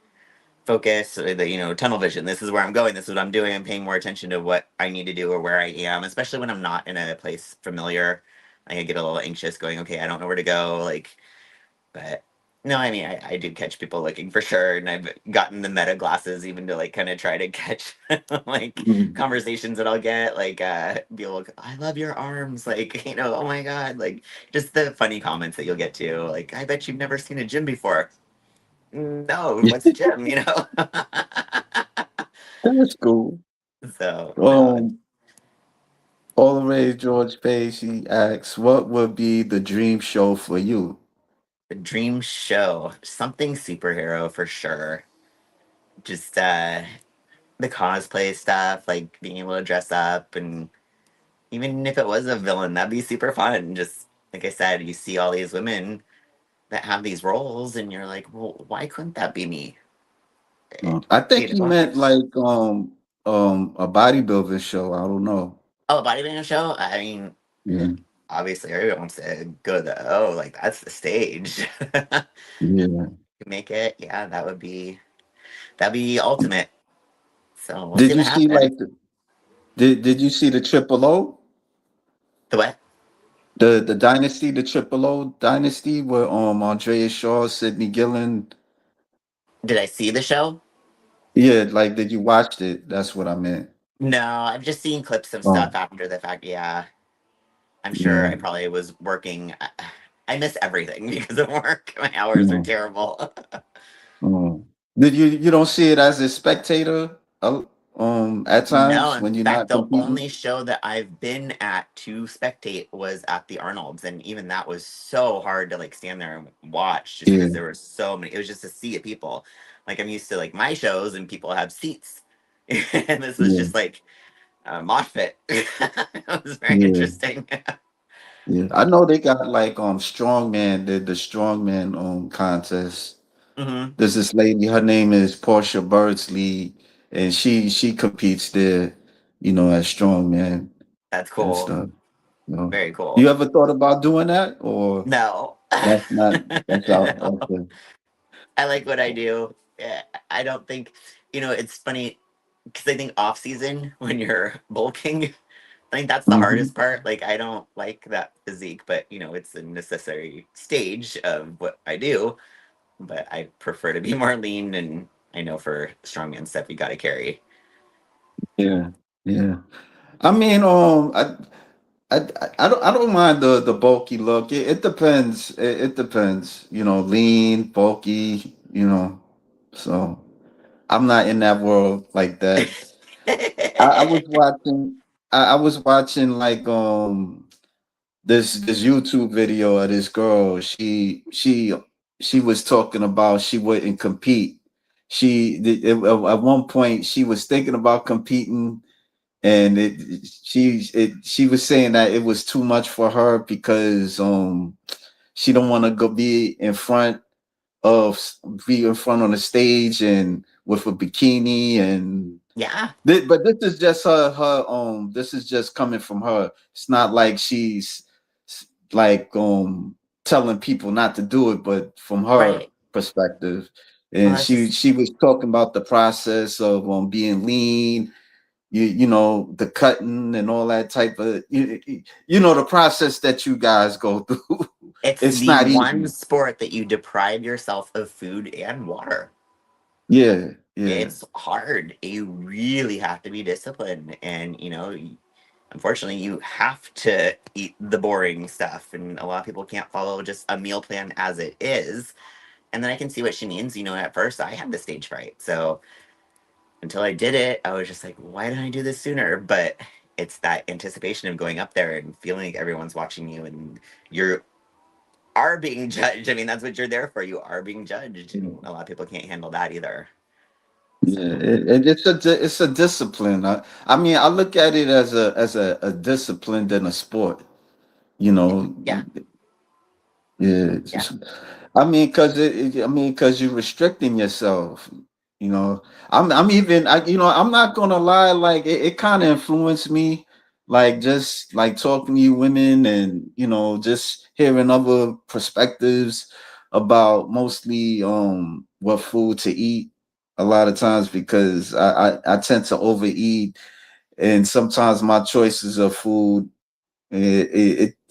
focus, tunnel vision. This is where I'm going. This is what I'm doing. I'm paying more attention to what I need to do or where I am, especially when I'm not in a place familiar. Like I get a little anxious going, okay, I don't know where to go. Like, but no, I mean, I do catch people looking for sure, and I've gotten the meta glasses even to like kind of try to catch like Mhm. conversations that I'll get, like people, I love your arms, like oh my god, like just the funny comments that you'll get to, like I bet you've never seen a gym before. No, what's a gym? That's cool. So no, Um, all the way George Pacey asks, what would be the dream show for you? the dream show, something superhero for sure. Just the cosplay stuff, like being able to dress up, and even if it was a villain, that'd be super fun. Just like I said, you see all these women that have these roles, and you're like, well, why couldn't that be me? I think Eight he o'clock. meant like a bodybuilding show. I don't know. Oh, a bodybuilding show. I mean, Yeah, obviously, everyone wants to go to the like that's the stage. yeah. Make it, yeah, that'd be ultimate. So we'll see Did you what see happens. like did you see the Triple O? The what? The Dynasty, the Triple O Dynasty, where Andrea Shaw, Sidney Gillen. Did I see the show? Yeah, like did you watch it? That's what I meant. No, I've just seen clips of stuff Oh, after the fact. Yeah, I'm sure yeah. I probably was working. I miss everything because of work. My hours are Mm, terrible. mm. Did you don't see it as a spectator at No, times in when you're fact, not the competing? only show that I've been at to spectate was at the Arnold's, and even that was so hard to like stand there and watch, just Yeah, because there were so many. It was just a sea of people. Like I'm used to like my shows, and people have seats, and this was yeah, just like a mosh pit. It was very yeah, interesting. yeah. I know they got like strongman, the strongman contest. Hmm. There's this lady, her name is Portia Birdsley, and she competes there, as strongman That's and cool. stuff. You know. Very You cool. ever thought about doing that, or No. that's not that's out? No. Okay. I like what I do. Yeah, I don't think, it's funny because I think off season when you're bulking, I think that's the Hmm. hardest part. Like I don't like that physique, but it's a necessary stage of what I do. But I prefer to be more lean, and I know for strongman stuff you got to carry. Yeah, yeah. I mean, I don't mind the bulky look. It depends. It depends. Lean, bulky. So I'm not in that world like that. I was watching. I was watching like this YouTube video of this girl. She was talking about she wouldn't compete. At one point she was thinking about competing, and she was saying that it was too much for her because she don't want to go of be in front on the stage and with a bikini and Yeah, but this is just this is just coming from her. It's not like she's like telling people not to do it, but from her right. perspective. Well, And that's she just she was talking about the process of being lean, the cutting and all that type of the process that you guys go through. it's It's the not one easy. sport that you deprive yourself of food and water. Yeah, yeah, It's hard. You really have to be disciplined, and unfortunately, you have to eat the boring stuff. And a lot of people can't follow just a meal plan as it is. And then I can see what she means. At first I had the stage fright, so until I did it, I was just like, why didn't I do this sooner? But it's that anticipation of going up there and feeling like everyone's watching you, and you are being judged. I mean, that's what you're there for. You are being judged, and yeah. a lot of people can't handle that either. So Yeah, it's a discipline. I mean, I look at it as a discipline than a sport. You know, yeah, yeah. yeah, I mean, because you're restricting yourself. You know, I'm even. I'm not gonna lie. Like it kind of influenced me. Like just like talking to you women, and just hearing other perspectives about mostly what food to eat. A lot of times because I tend to overeat, and sometimes my choices of food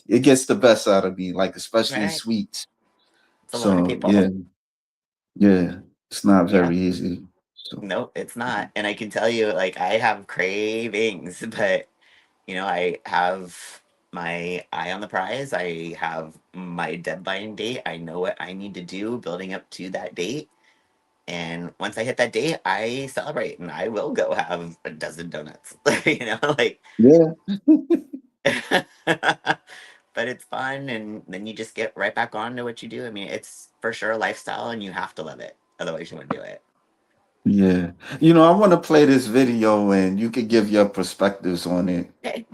it gets the best out of me, like especially right. sweets. It's a lot of So people. yeah, yeah, it's not Yeah. very easy. So Nope, it's not. And I can tell you, like, I have cravings, but I have my eye on the prize. I have my deadline date. I know what I need to do building up to that date. And once I hit that date, I celebrate and I will go have a dozen donuts. Like, yeah, but it's fun. And then you just get right back on to what you do. I mean, it's for sure a lifestyle and you have to love it. Otherwise, you wouldn't do it. yeah. I want to play this video, and you could give your perspectives on it. Okay.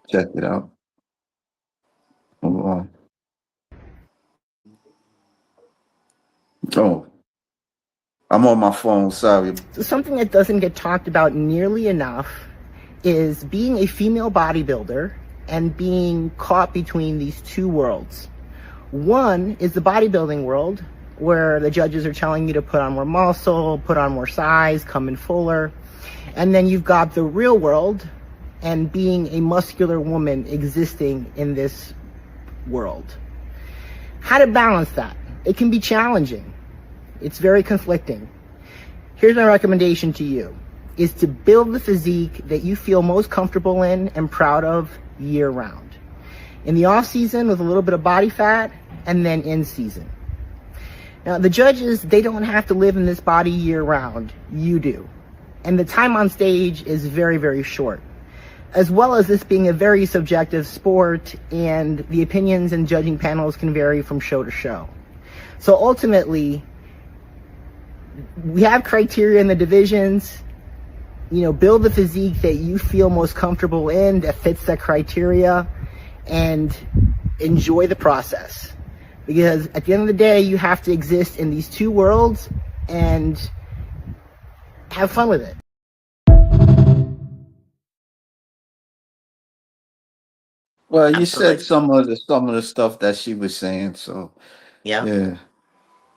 Check it out. Hold on. Oh, I'm on my phone. Sorry. So something that doesn't get talked about nearly enough is being a female bodybuilder and being caught between these two worlds. One is the bodybuilding world, where the judges are telling you to put on more muscle, put on more size, come in fuller. And then you've got the real world and being a muscular woman existing in this world. How to balance that? It can be challenging. It's very conflicting. Here's my recommendation to you, is to build the physique that you feel most comfortable in and proud of year round. In the off season with a little bit of body fat, and then in season. Now the judges, they don't have to live in this body year round. You do. And the time on stage is very, very short. As well as this being a very subjective sport, and the opinions and judging panels can vary from show to show. So ultimately, we have criteria in the divisions. Build the physique that you feel most comfortable in, that fits that criteria, and enjoy the process. Because at the end of the day, you have to exist in these two worlds and have fun with it. Well, you said Absolutely. some of the stuff that she was saying. So Yeah. yeah,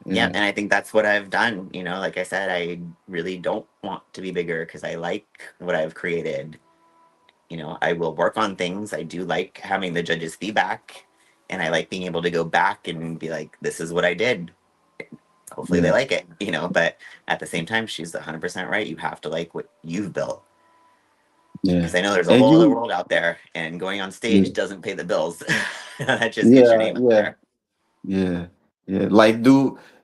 Yeah, yeah, and I think that's what I've done. Like I said, I really don't want to be bigger because I like what I've created. I will work on things. I do like having the judges' feedback, and I like being able to go back and be like, "This is what I did." Hopefully, they yeah, like it. But at the same time, she's 100% right. You have to like what you've built, yeah. because I know there's a And whole other you, world out there, and going on yeah, stage doesn't pay the bills. That just gets your yeah, name out yeah, there. yeah, yeah.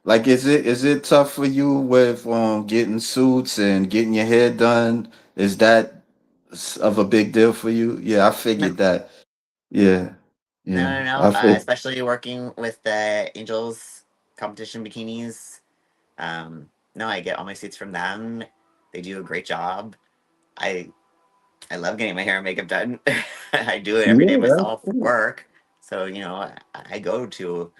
Like, is it tough for you with getting suits and getting your hair done? Is that of a big deal for you? Yeah, I No, figured that. Yeah, no, yeah. no, no. I figured. Especially working with the Angels competition bikinis. No, I get all my suits from them. They do a great job. I I love getting my hair and makeup done. I do it every day Yeah, that's myself for cool. work. So, I go to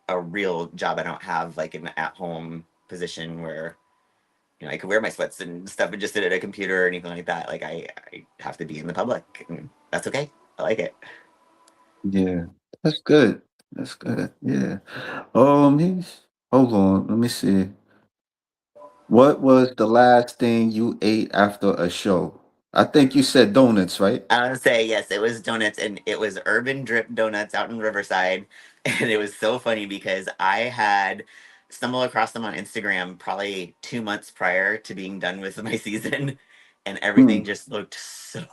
a real job. I don't have like an at home position where, I could wear my sweats and stuff and just sit at a computer or anything like that. Like I have to be in the public, and that's okay. I like it. Yeah, that's good. That's good. Yeah. Hold on. Let me see. What was the last thing you ate after a show? I think you said donuts, right? I would say yes, it was donuts, and it was Urban Drip Donuts out in Riverside, and it was so funny because I had stumbled across them on Instagram probably 2 months prior to being done with my season, and everything Hmm. just looked so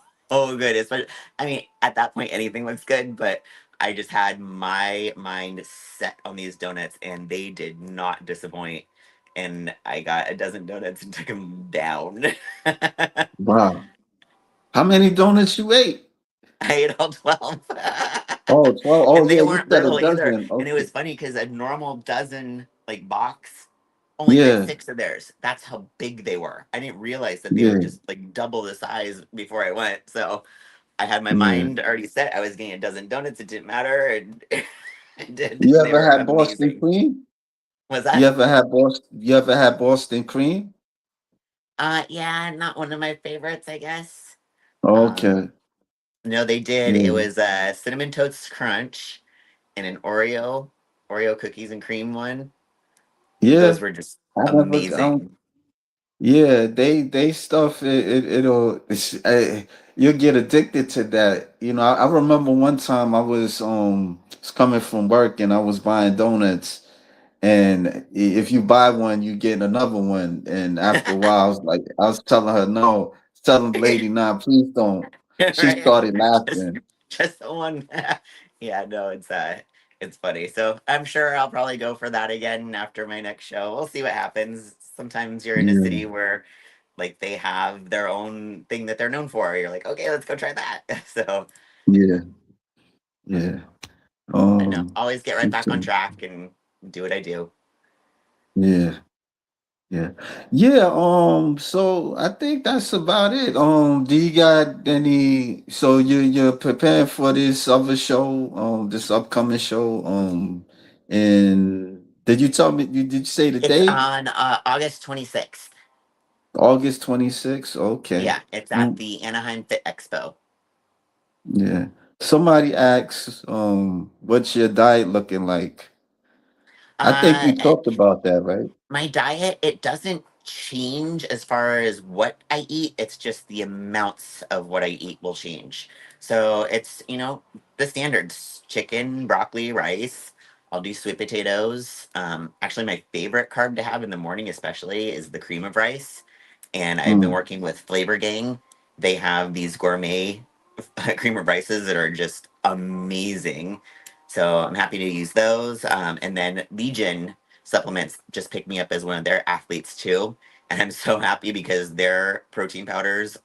good. Especially, I mean, at that point, anything looks good, but I just had my mind set on these donuts, and they did not disappoint. And I got a dozen donuts and took them down. Wow. How many donuts you ate? I ate all 12. Oh, 12. Oh, And they yeah, you weren't said a little either. dozen. And it Okay. was funny because a normal dozen like box only fit Yeah, 6 of theirs. That's how big they were. I didn't realize that they were yeah, just like double the size before I went. So I had my yeah. mind already set. I was getting a dozen donuts. It didn't matter. And I did. You They ever were had Boston amazing. cream? Was You that? ever had Boston? You ever had Boston cream? Yeah, not one of my favorites, I guess. Um, Okay. no, they did. It Yeah. was cinnamon toast crunch and an Oreo cookies and cream one. Yeah. Those were just I never. I don't, amazing. yeah, they stuff you'll get addicted to that. I remember one time I was coming from work and I was buying donuts, and if you buy one, you get another one. And after a while, I was telling her no, telling the lady, nah, please don't. She Right? started Just laughing. just the one. Yeah, no, it's funny. So I'm sure I'll probably go for that again after my next show. We'll see what happens. Sometimes you're in a Yeah, city where like they have their own thing that they're known for. You're like, okay, let's go try that. So yeah, yeah. I know. Always get right back on Okay. track and do what I do. Yeah. Yeah. Yeah, so I think that's about it. Do you got so you're preparing for this other show, this upcoming show, in Did you tell me? Did you say the It's date? on August 26th. August 26th. Okay. Yeah, it's at Mm, the Anaheim Fit Expo. yeah. Somebody asks, what's your diet looking like? I think Uh, we talked about that, right? my diet, it doesn't change as far as what I eat. It's just the amounts of what I eat will change. So it's, the standards: chicken, broccoli, rice. I'll do sweet potatoes. Actually, my favorite carb to have in the morning, especially, is the cream of rice. And I've been Mm, working with Flavor Gang. They have these gourmet cream of rices that are just amazing. So I'm happy to use those. And then Legion supplements just picked me up as one of their athletes too. And I'm so happy because their protein powders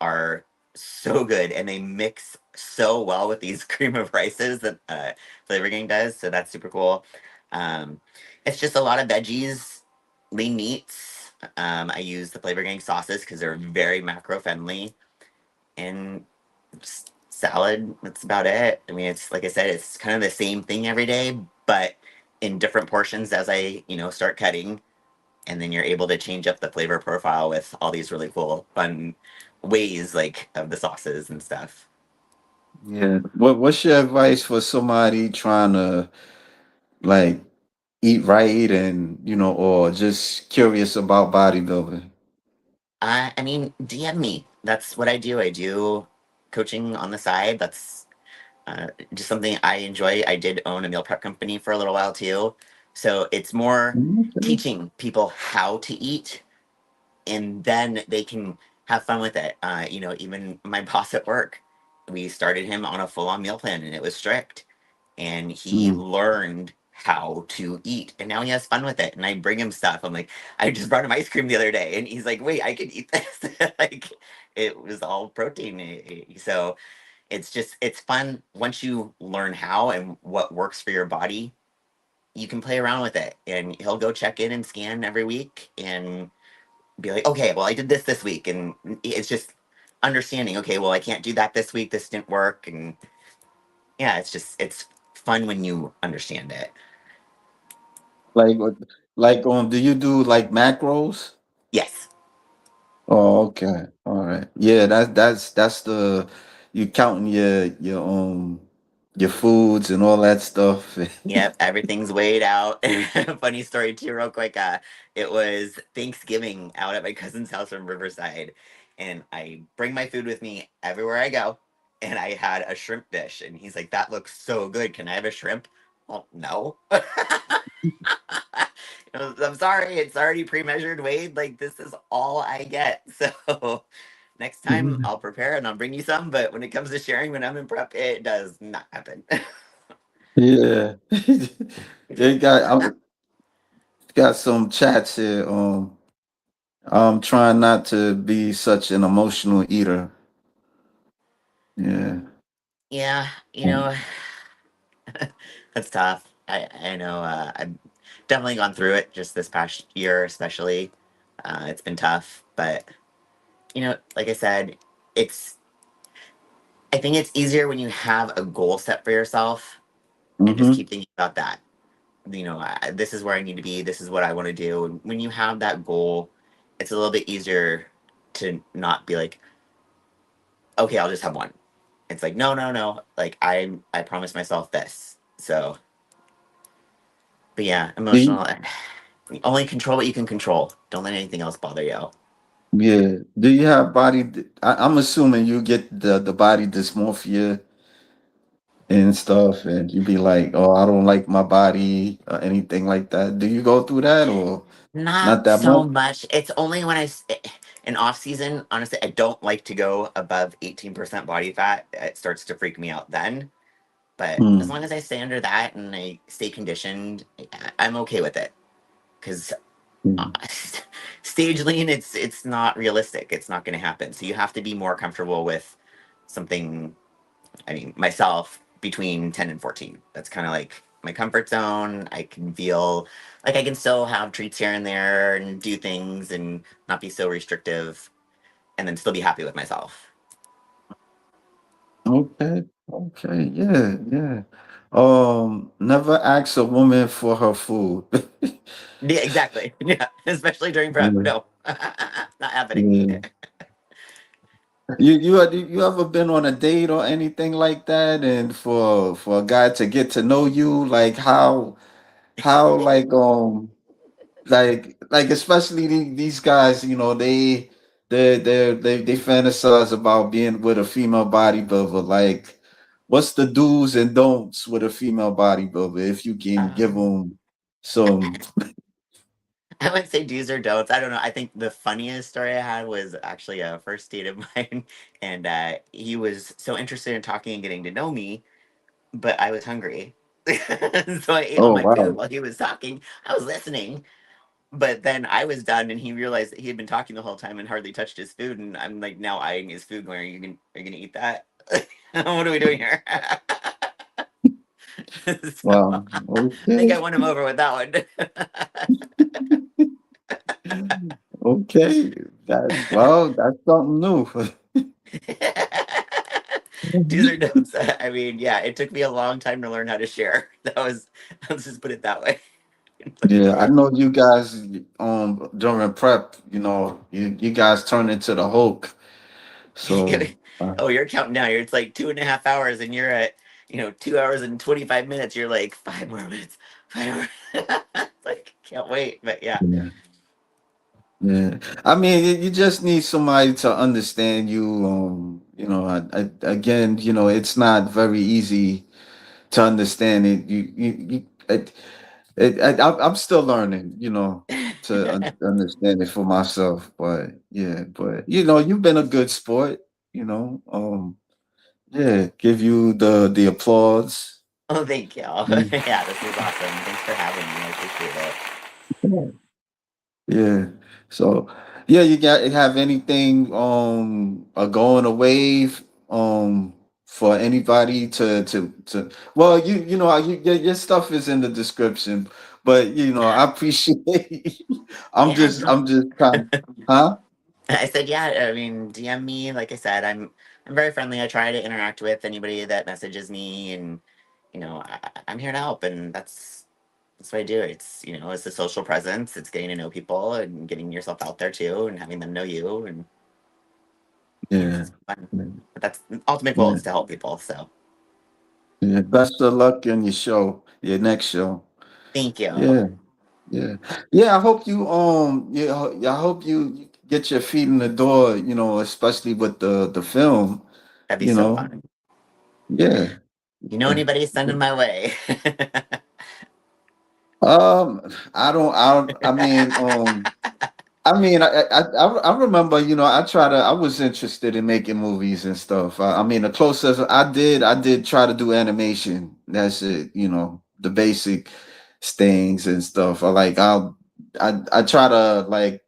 are so good and they mix so well with these cream of rices that Flavor Gang does. So that's super cool. Um, it's just a lot of veggies, lean meats. I use the Flavor Gang sauces because they're very macro friendly, and salad. That's about it. I mean, it's like I said, it's kind of the same thing every day, but in different portions as I, start cutting. And then you're able to change up the flavor profile with all these really cool, fun ways like of the sauces and stuff. yeah. What's your advice for somebody trying to like eat right and or just curious about bodybuilding? I mean, DM me. That's what I do. I do coaching on the side. That's just something I enjoy. I did own a meal prep company for a little while too. So it's more Okay. teaching people how to eat, and then they can have fun with it. Even my boss at work, we started him on a full on meal plan and it was strict. And he Mm, learned how to eat and now he has fun with it. And I bring him stuff. I'm like, I just brought him ice cream the other day. And he's like, wait, I can eat this. Like, it was all protein. So it's fun once you learn how and what works for your body. You can play around with it and he'll go check in and scan every week and be like, okay, well, I did this week, and it's just understanding. Okay, well, I can't do that this week. This didn't work, and yeah, it's fun when you understand it. like do you do like macros? Yes. Oh, okay. All right. Yeah, that's the you counting your foods and all that stuff. Yep, everything's weighed out. Funny story too, real quick. It was Thanksgiving out at my cousin's house from Riverside, and I bring my food with me everywhere I go. And I had a shrimp dish, and he's like, "That looks so good. Can I have a shrimp?" Well, no. I'm sorry, it's already pre-measured weighed. Like this is all I get. So next time I'll prepare and I'll bring you some. But when it comes to sharing when I'm in prep, it does not happen. Yeah. They got some chats here. I'm trying not to be such an emotional eater. Yeah. Yeah, Um, that's tough. I know. I've definitely gone through it just this past year, especially. It's been tough, but like I said, it's. I think it's easier when you have a goal set for yourself and just mhm. keep thinking about that. This is where I need to be. This is what I want to do. And when you have that goal, it's a little bit easier to not be like, okay, I'll just have one. It's like, no, no, no. Like I promised myself this. So, but yeah, Do you, emotional. Only control what you can control. Don't let anything else bother you. yeah. Do you have I'm assuming you get the body dysmorphia and stuff, and you be like, "Oh, I don't like my body," or anything like that. Do you go through that, or not Not that so much? much. It's only when in off season. Honestly, I don't like to go above 18% body fat. It starts to freak me out then. But as Mm, long as I stay under that and I stay conditioned, I'm okay with it. Because mm. stage lean, it's not realistic. It's not going to happen. So you have to be more comfortable with something. I mean, myself between 10 and 14. That's kind of like my comfort zone. I can feel like I can still have treats here and there and do things and not be so restrictive and then still be happy with myself. Okay. Okay. Yeah. Yeah. Never ask a woman for her food. Yeah, exactly. Yeah, especially during prep. Yeah, No, not happening. yeah. You ever been on a date or anything like that, and for a guy to get to know you, like how like especially these guys, you know, they fantasize about being with a female bodybuilder. Like, what's the do's and don'ts with a female bodybuilder? If you can give Um, them some. I would say do's or don'ts. I don't know. I think the funniest story I had was actually a first date of mine, and he was so interested in talking and getting to know me, but I was hungry. So I ate all Oh my food wow, while he was talking. I was listening, but then I was done, and he realized that he had been talking the whole time and hardly touched his food. And I'm like now eyeing his food, going, "Are you gonna eat that? What are we doing here?" So wow, I think I okay, won him over with that one. okay. That's something new. Do's or don'ts. I mean, yeah, it took me a long time to learn how to share. That was, let's just put it that way. Yeah, I know you guys during prep, you know, you guys turn into the Hulk. So Oh, you're counting down. It's like 2.5 hours, and you're at 2 hours and 25 minutes. You're like 5 more minutes, 5 more. It's like can't wait, but yeah. yeah, yeah. I mean, you just need somebody to understand you. You know, again, you know, it's not very easy to understand it. I'm still learning, you know, to understand it for myself. But yeah, but you know, you've been a good sport. You know, yeah, give you the applause. Oh, thank you. Mm. Yeah, this was awesome. Thanks for having me. I appreciate it. Yeah. So yeah, you got have anything going away for anybody to well you know your stuff is in the description, but you know I Yeah, appreciate yeah. No, I'm just trying, huh? I said, yeah. I mean, DM me. Like I said, I'm very friendly. I try to interact with anybody that messages me, and I'm here to help, and that's what I do. It's the social presence. It's getting to know people and getting yourself out there too, and having them know you, and Yeah. it's fun. But that's the ultimate goal Yeah. is to help people. So Yeah. Best of luck in your show, your next show. thank you. Yeah. Yeah, yeah. I hope you yeah, I hope you get your feet in the door. You know, especially with the film. That'd be You so know, fun. yeah. You know Yeah. anybody sending my way? I mean, I remember, you know, I was interested in making movies and stuff. I mean, the closest I did try to do animation. That's it, you know, the basic things and stuff. I try to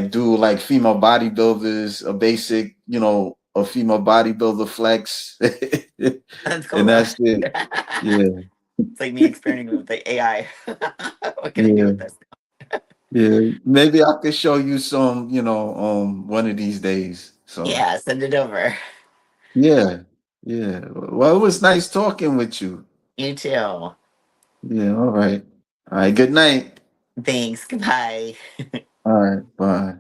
do like female bodybuilders, a basic, you know, a female bodybuilder flex, That's and cool though. that's it. Yeah, It's like me experimenting with the AI. What can I do yeah. with this? Yeah, maybe I could show you some, you know, one of these days. So Yeah, send it over. yeah, yeah. Well, it was nice talking with you. You too. Yeah, all right. All right, good night. Thanks. Goodbye. All right, bye.